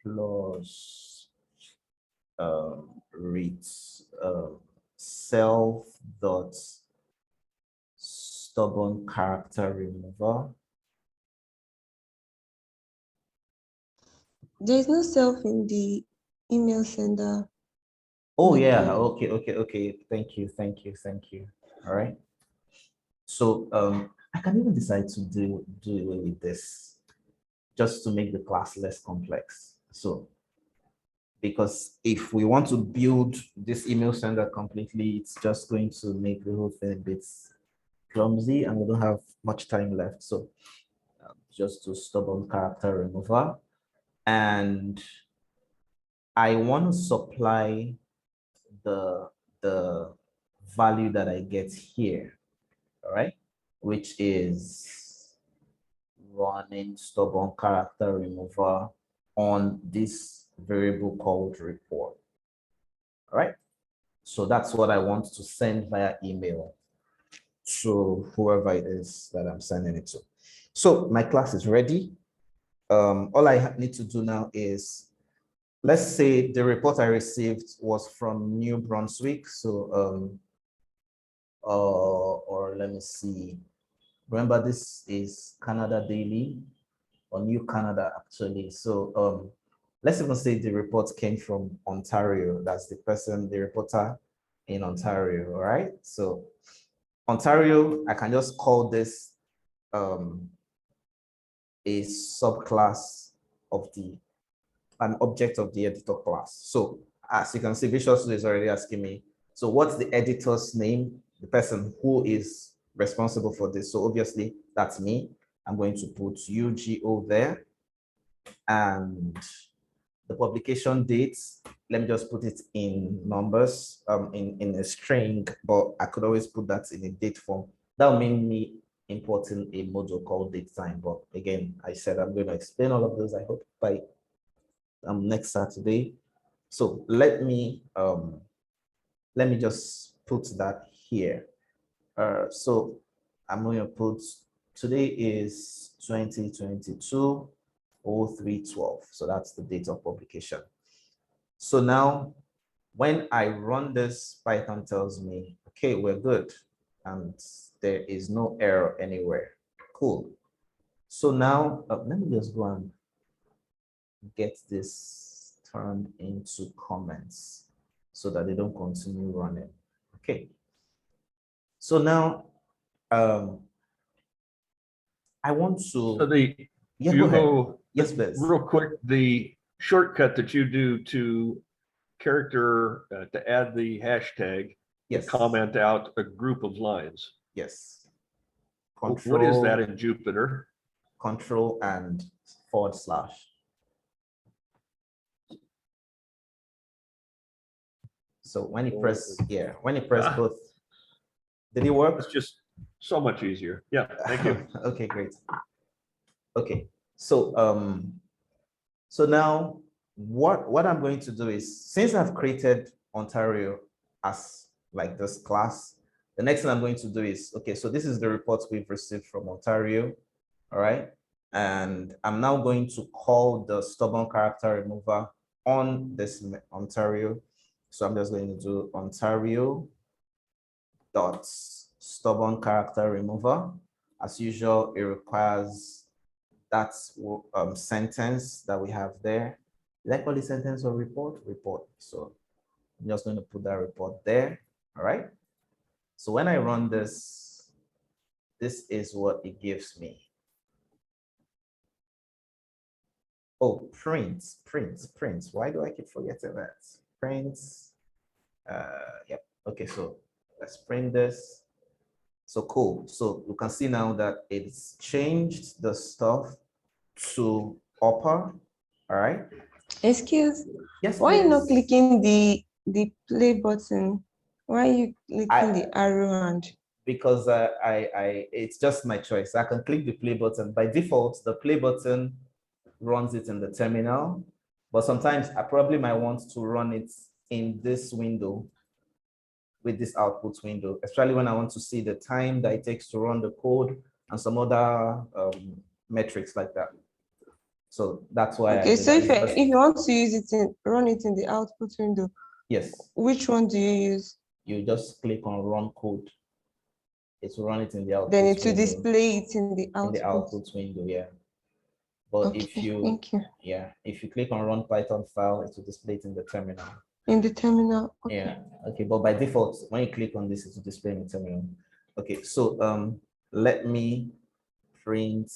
plus read self dot stubborn character remover. There's no self in the email sender. Oh yeah, okay. Thank you. All right. So I can even decide to do away with this just to make the class less complex. So because if we want to build this email sender completely, it's just going to make the whole thing a bit clumsy and we don't have much time left. So just do stubborn character remover. And I want to supply the value that I get here, all right, which is running stubborn character remover on this variable called report. All right, so that's what I want to send via email to whoever it is that I'm sending it to. So my class is ready. All I need to do now is, let's say the report I received was from New Brunswick. So, or let me see. Remember, this is Canada Daily or New Canada actually. So, let's even say the report came from Ontario. That's the person, the reporter in Ontario. All right. So, Ontario, I can just call this a subclass of an object of the editor class. So as you can see, Visual Studio is already asking me, so what's the editor's name, the person who is responsible for this? So obviously that's me. I'm going to put UGO there. And the publication dates, let me just put it in numbers, in a string, but I could always put that in a date form. That will mean me importing a module called datetime. But again, I said I'm going to explain all of those, I hope, by next Saturday. So let me just put that here. So I'm going to put, today is 2022-03-12. So that's the date of publication. So now when I run this, Python tells me, okay, we're good. And there is no error anywhere. Cool. So now let me just go and get this turned into comments so that they don't continue running. Okay. So now I want to. So yeah, go ahead. Yes, please. Real quick, the shortcut that you do to character to add the hashtag, yes, comment out a group of lines. Yes. What is that in Jupyter? Control and /. So when you press, when you press both, did it work? It's just so much easier. Yeah, thank you. Okay, great. Okay, so so now what I'm going to do is, since I've created Ontario as like this class, the next thing I'm going to do is, okay, so this is the report we've received from Ontario, all right? And I'm now going to call the stubborn character remover on this Ontario. So I'm just going to do Ontario dot stubborn character remover. As usual, it requires that sentence that we have there. Did I call it sentence or report? Report. So I'm just going to put that report there. All right. So when I run this, this is what it gives me. Oh, print. Why do I keep forgetting that? Print. Yep. Okay, so let's print this. So cool. So you can see now that it's changed the stuff to upper. All right. Excuse. Yes. Why are you not please. clicking the play button? Why are you clicking the arrow hand? Because it's just my choice. I can click the play button. By default, the play button runs it in the terminal, but sometimes I probably might want to run it in this window with this output window, especially when I want to see the time that it takes to run the code and some other metrics like that. So that's why. Okay, so if you want to use it run it in the output window, yes, which one do you use? You just click on run code. It's run it in the output. Then it will display it in the output window. Yeah. But okay, if you, thank you. Yeah, if you click on run Python file, it will display it in the terminal. In the terminal. Okay. Yeah. Okay. But by default, when you click on this, it will display in the terminal. Okay. So let me print.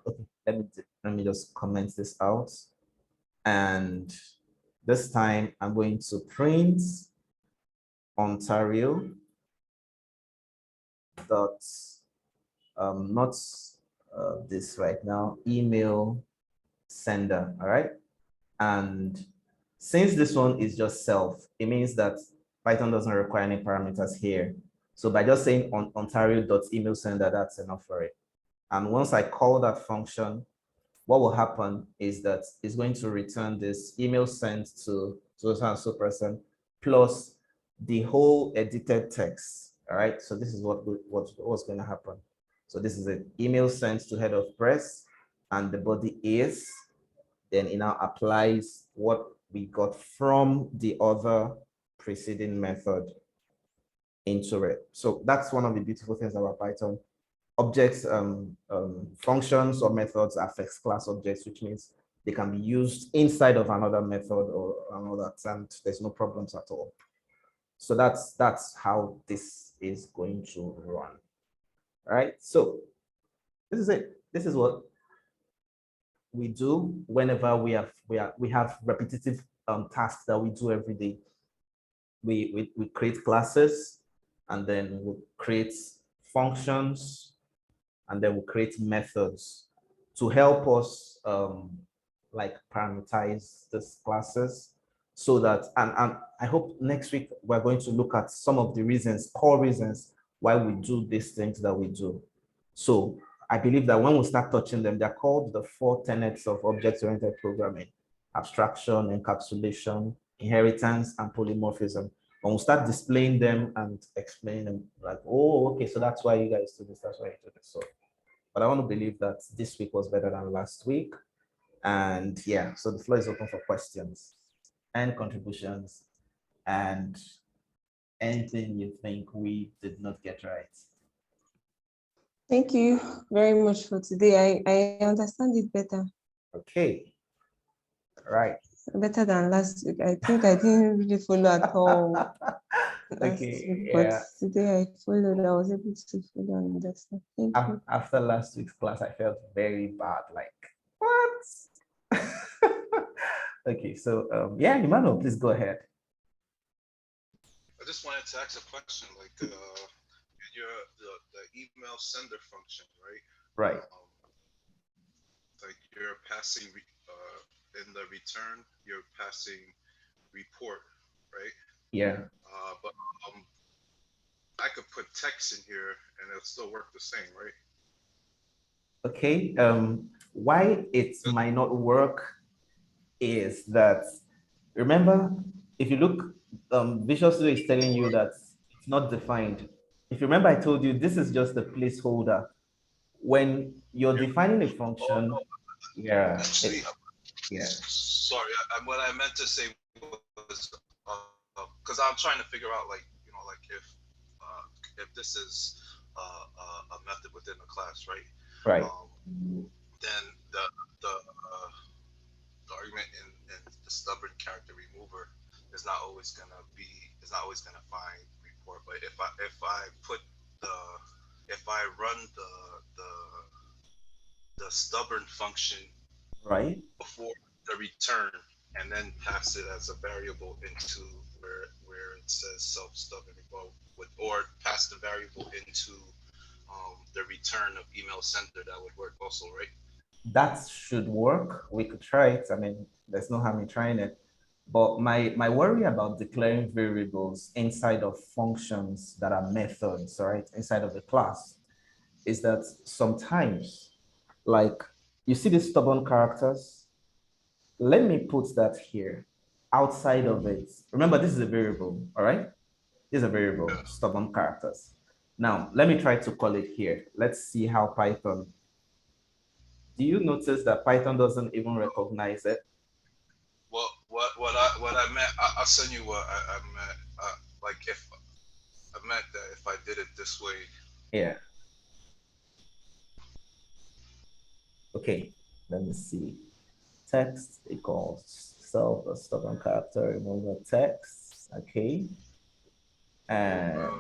Okay. Let me just comment this out. And this time I'm going to print Ontario dot not this right now, email sender. All right. And since this one is just self, it means that Python doesn't require any parameters here. So by just saying on Ontario.email sender, that's enough for it. And once I call that function, what will happen is that it's going to return this email sent to so and so person plus the whole edited text. All right. So this is what's going to happen. So this is an email sent to head of press, and the body is, then it now applies what we got from the other preceding method into it. So that's one of the beautiful things about Python. Objects, functions or methods are first class objects, which means they can be used inside of another method or another, and there's no problems at all. So that's how this is going to run. All right, so this is it. This is what we do whenever we have repetitive tasks that we do every day. We create classes, and then we create functions, and then we create methods to help us like parameterize these classes, so that and I hope next week we're going to look at some of the reasons, core reasons why we do these things that we do. So I believe that when we start touching them, they're called the 4 tenets of object-oriented programming: abstraction, encapsulation, inheritance, and polymorphism. When we start displaying them and explaining them, like, oh, okay, so that's why you guys do this, that's why you do this. So, but I want to believe that this week was better than last week. And yeah, so the floor is open for questions and contributions and anything you think we did not get right. Thank you very much for today. I understand it better. Okay. Right. Better than last week. I think I didn't really follow at all. Okay. But Yeah. today I followed. I was able to follow and understand. Thank you. After last week's class, I felt very bad. Like, what? Okay. So yeah, Emmanuel, please go ahead. I just wanted to ask a question, like in the email sender function, right? Right. Like you're passing in the return, you're passing report, right? Yeah. But I could put text in here and it'll still work the same, right? Okay. Why it might not work is that, remember, if you look, Visual Studio is telling you that it's not defined. If you remember, I told you this is just a placeholder. When you're defining a function, yeah. Actually, yeah. Sorry, what I meant to say was because I'm trying to figure out, like, you know, like if this is a method within the class, right? Right. Then the argument in the stubborn character remover is not always gonna find report. But if I run the stubborn function right before the return and then pass it as a variable into where it says self stubborn or pass the variable into the return of email sender, that would work also, right? That should work. We could try it. I mean, there's no harm in trying it. But my worry about declaring variables inside of functions that are methods, right, inside of the class, is that sometimes, like, you see these stubborn characters. Let me put that here outside of it. Remember, this is a variable, all right? This is a variable, stubborn characters. Now, let me try to call it here. Let's see how Python. Do you notice that Python doesn't even recognize it? Well, what I meant, I'll send you what I meant. Like if I meant that if I did it this way. Yeah. Okay, let me see. Text equals self a stubborn character, remove the text. Okay. And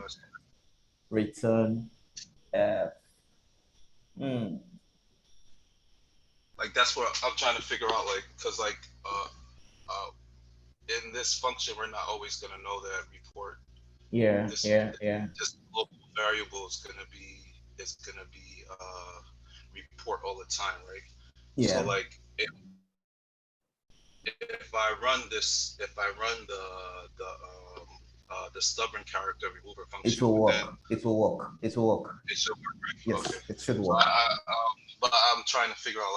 return F. like that's what I'm trying to figure out, like, because like in this function we're not always going to know that report. Yeah, This yeah. this global variable is going to be report all the time, right? So Yeah, like if I run this, if I run the stubborn character remover it function, will and then work. It will work. It will work. it should work, right? Okay. Yes, it should So work. but I'm trying to figure out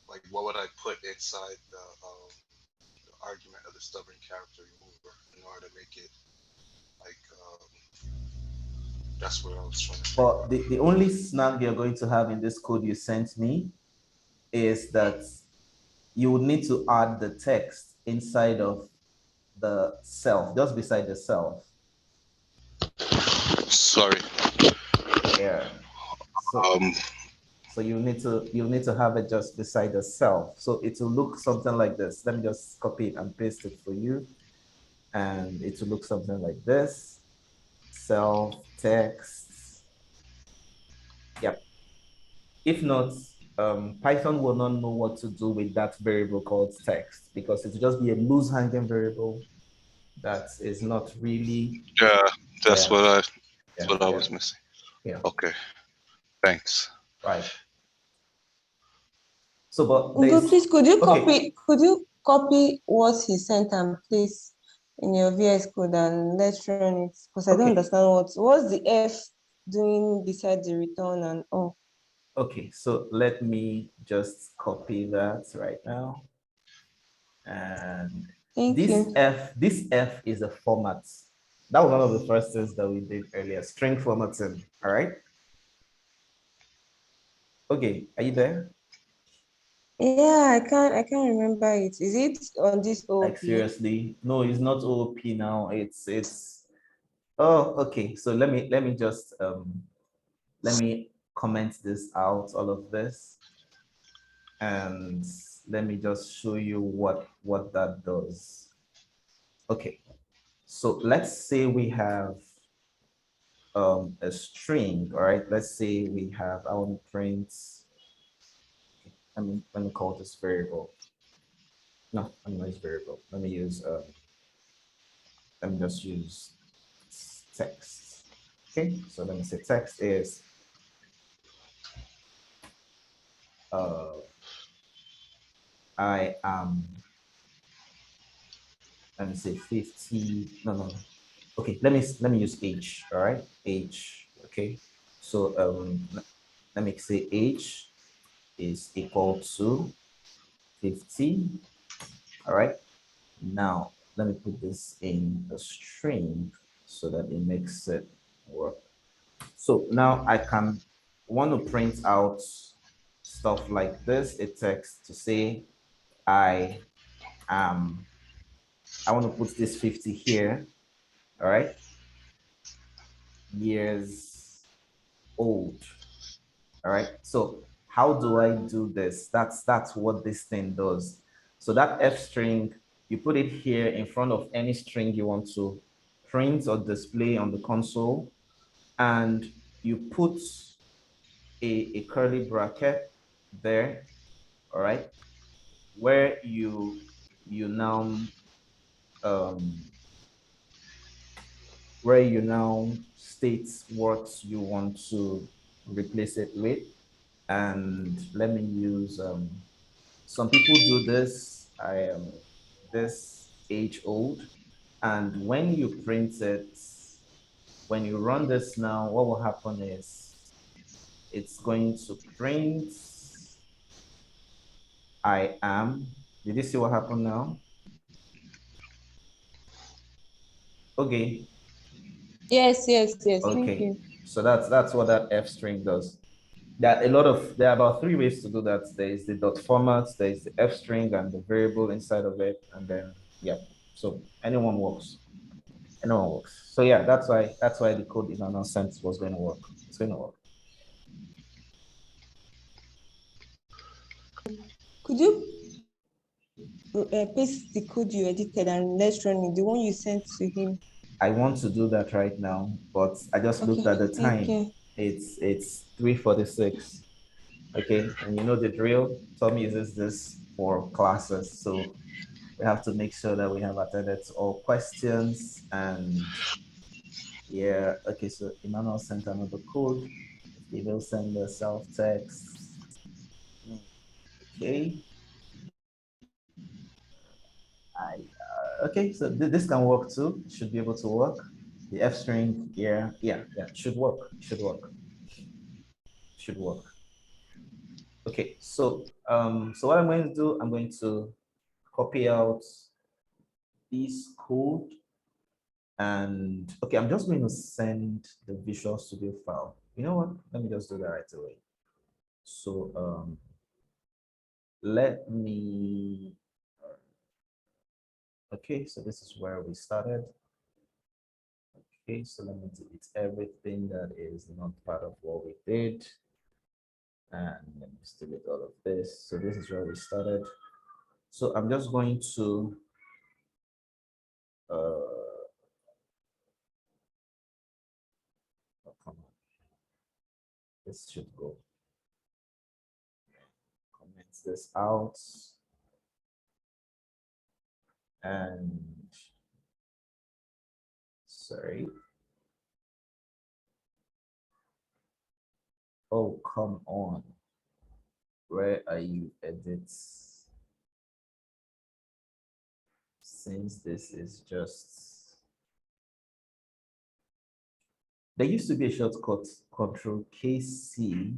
like what would I put inside the argument of the stubborn character remover in order to make it like that's what I was trying to figure But out. the only snag you're going to have in this code you sent me is that you would need to add the text inside of the self, just beside the self. Sorry. Yeah. So Um, so you need to have it just beside the self. So it will look something like this. Let me just copy it and paste it for you. And it will look something like this. Self text. Yep. If not, Python will not know what to do with that variable called text because it will just be a loose hanging variable that is not really, yeah, that's yeah, what I yeah, was missing. yeah, Okay, thanks. right. So, but Ugo, there's, please, okay, could you copy what he sent and place in your VS Code and let's run it? Because I don't okay, understand what's the F doing beside the return and all. okay. So let me just copy that right now. And Thank you. this F is a format. That was one of the first things that we did earlier, string formatting, all right? Okay, are you there? Yeah, I can't remember it. Is it on this Like OP? seriously? No, it's not OP now. It's oh, okay. So let me just let me comment this out, all of this, and let me just show you what that does. Okay. So let's say we have a string, all right? Let's say we have, I want to print, let me call this variable. No, I'm not use variable. Let me just use text. Okay, so let me say text is uh, I am, let me say 50, no. Okay, let me use age, all right? Age, okay? So let me say age is equal to 50, all right? Now, let me put this in a string so that it makes it work. So now I can want to print out stuff like this, a text to say, I am, I want to put this 50 here, all right? Years old, all right? So how do I do this? That's what this thing does. So that F string, you put it here in front of any string you want to print or display on the console, and you put a curly bracket there, all right, where you now um, where you now state what you want to replace it with. And let me use some people do this. I am this age old, and when you print it, when you run this now, what will happen is it's going to print I am. Did you see what happened now? Okay. Yes, thank Okay. you. So that's what that F string does. There are about three ways to do that. There is the dot format, there is the F string and the variable inside of it, and then yeah. So anyone works. Anyone works. So yeah, that's why the code in a sense was going to work. It's going to work. Could you paste the code you edited and let's run it, the one you sent to him? I want to do that right now, but I just looked Okay, at the thank time. you. It's 3:46. Okay, and you know the drill. Tom uses this for classes, so we have to make sure that we have attended to all questions. And yeah, okay, so Emmanuel sent another code. They will send the self-text. Okay. Okay, so this can work too. Should be able to work. The F string, yeah, should work. Should work. Should work. Okay, so what I'm going to do, I'm going to copy out this code, and okay, I'm just going to send the Visual Studio file. You know what? Let me just do that right away. So let me. Okay, so this is where we started. Okay, so let me delete everything that is not part of what we did. And let me delete all of this. So this is where we started. So I'm just going to oh, come on. This should go. Comment this out. And sorry. Oh, come on. Where are you, edits? Since this is just, there used to be a shortcut, Control KC,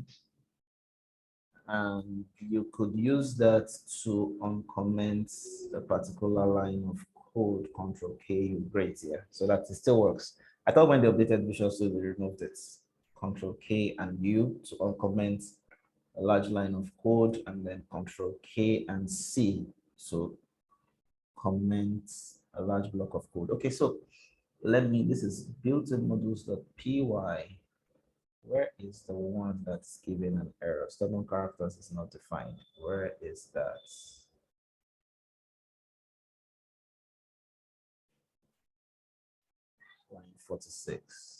and you could use that to uncomment a particular line of code, Control K, great, yeah. So that it still works. I thought when they updated Visual Studio, they removed it. Control K and U to uncomment a large line of code, and then Control K and C. So comment a large block of code. Okay, so let me, this is built-in modules.py. Where is the one that's giving an error? Stubborn characters is not defined. Where is that? Line 46.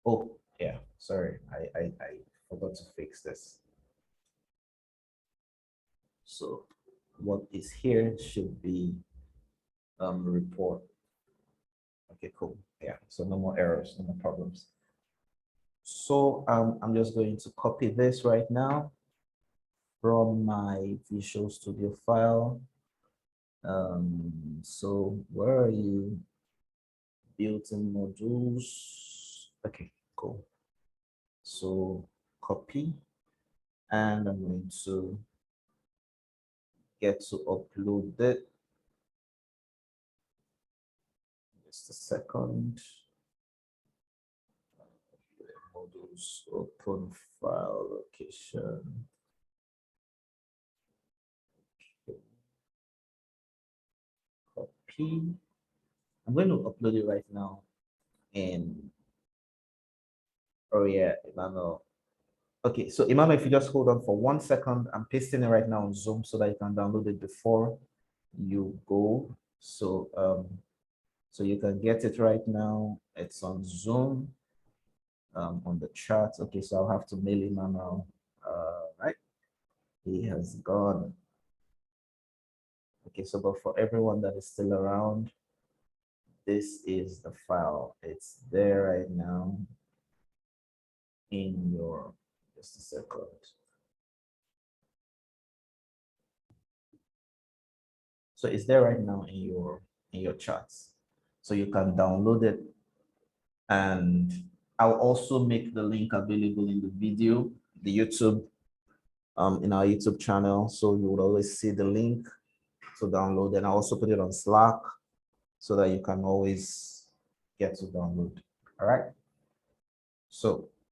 Oh, yeah, sorry. I forgot to fix this. So what is here should be report. Okay, cool. Yeah, so no more errors, no more problems. So I'm just going to copy this right now from my Visual Studio file. So where are you? Built-in modules. Okay, cool. So copy, and I'm going to get to upload it. Just a second. Modules, open file location. Okay. Copy. I'm going to upload it right now. And oh yeah, Emmanuel. Okay, so Emmanuel, if you just hold on for 1 second, I'm pasting it right now on Zoom so that you can download it before you go. So so you can get it right now. It's on Zoom, on the chat. Okay, so I'll have to mail Emmanuel. Right, he has gone. Okay, so but for everyone that is still around, this is the file. It's there right now in your, just a second. So it's there right now in your charts. So you can download it, and I'll also make the link available in the video, the YouTube, in our YouTube channel. So you would always see the link to download, and I'll also put it on Slack so that you can always get to download. All right. So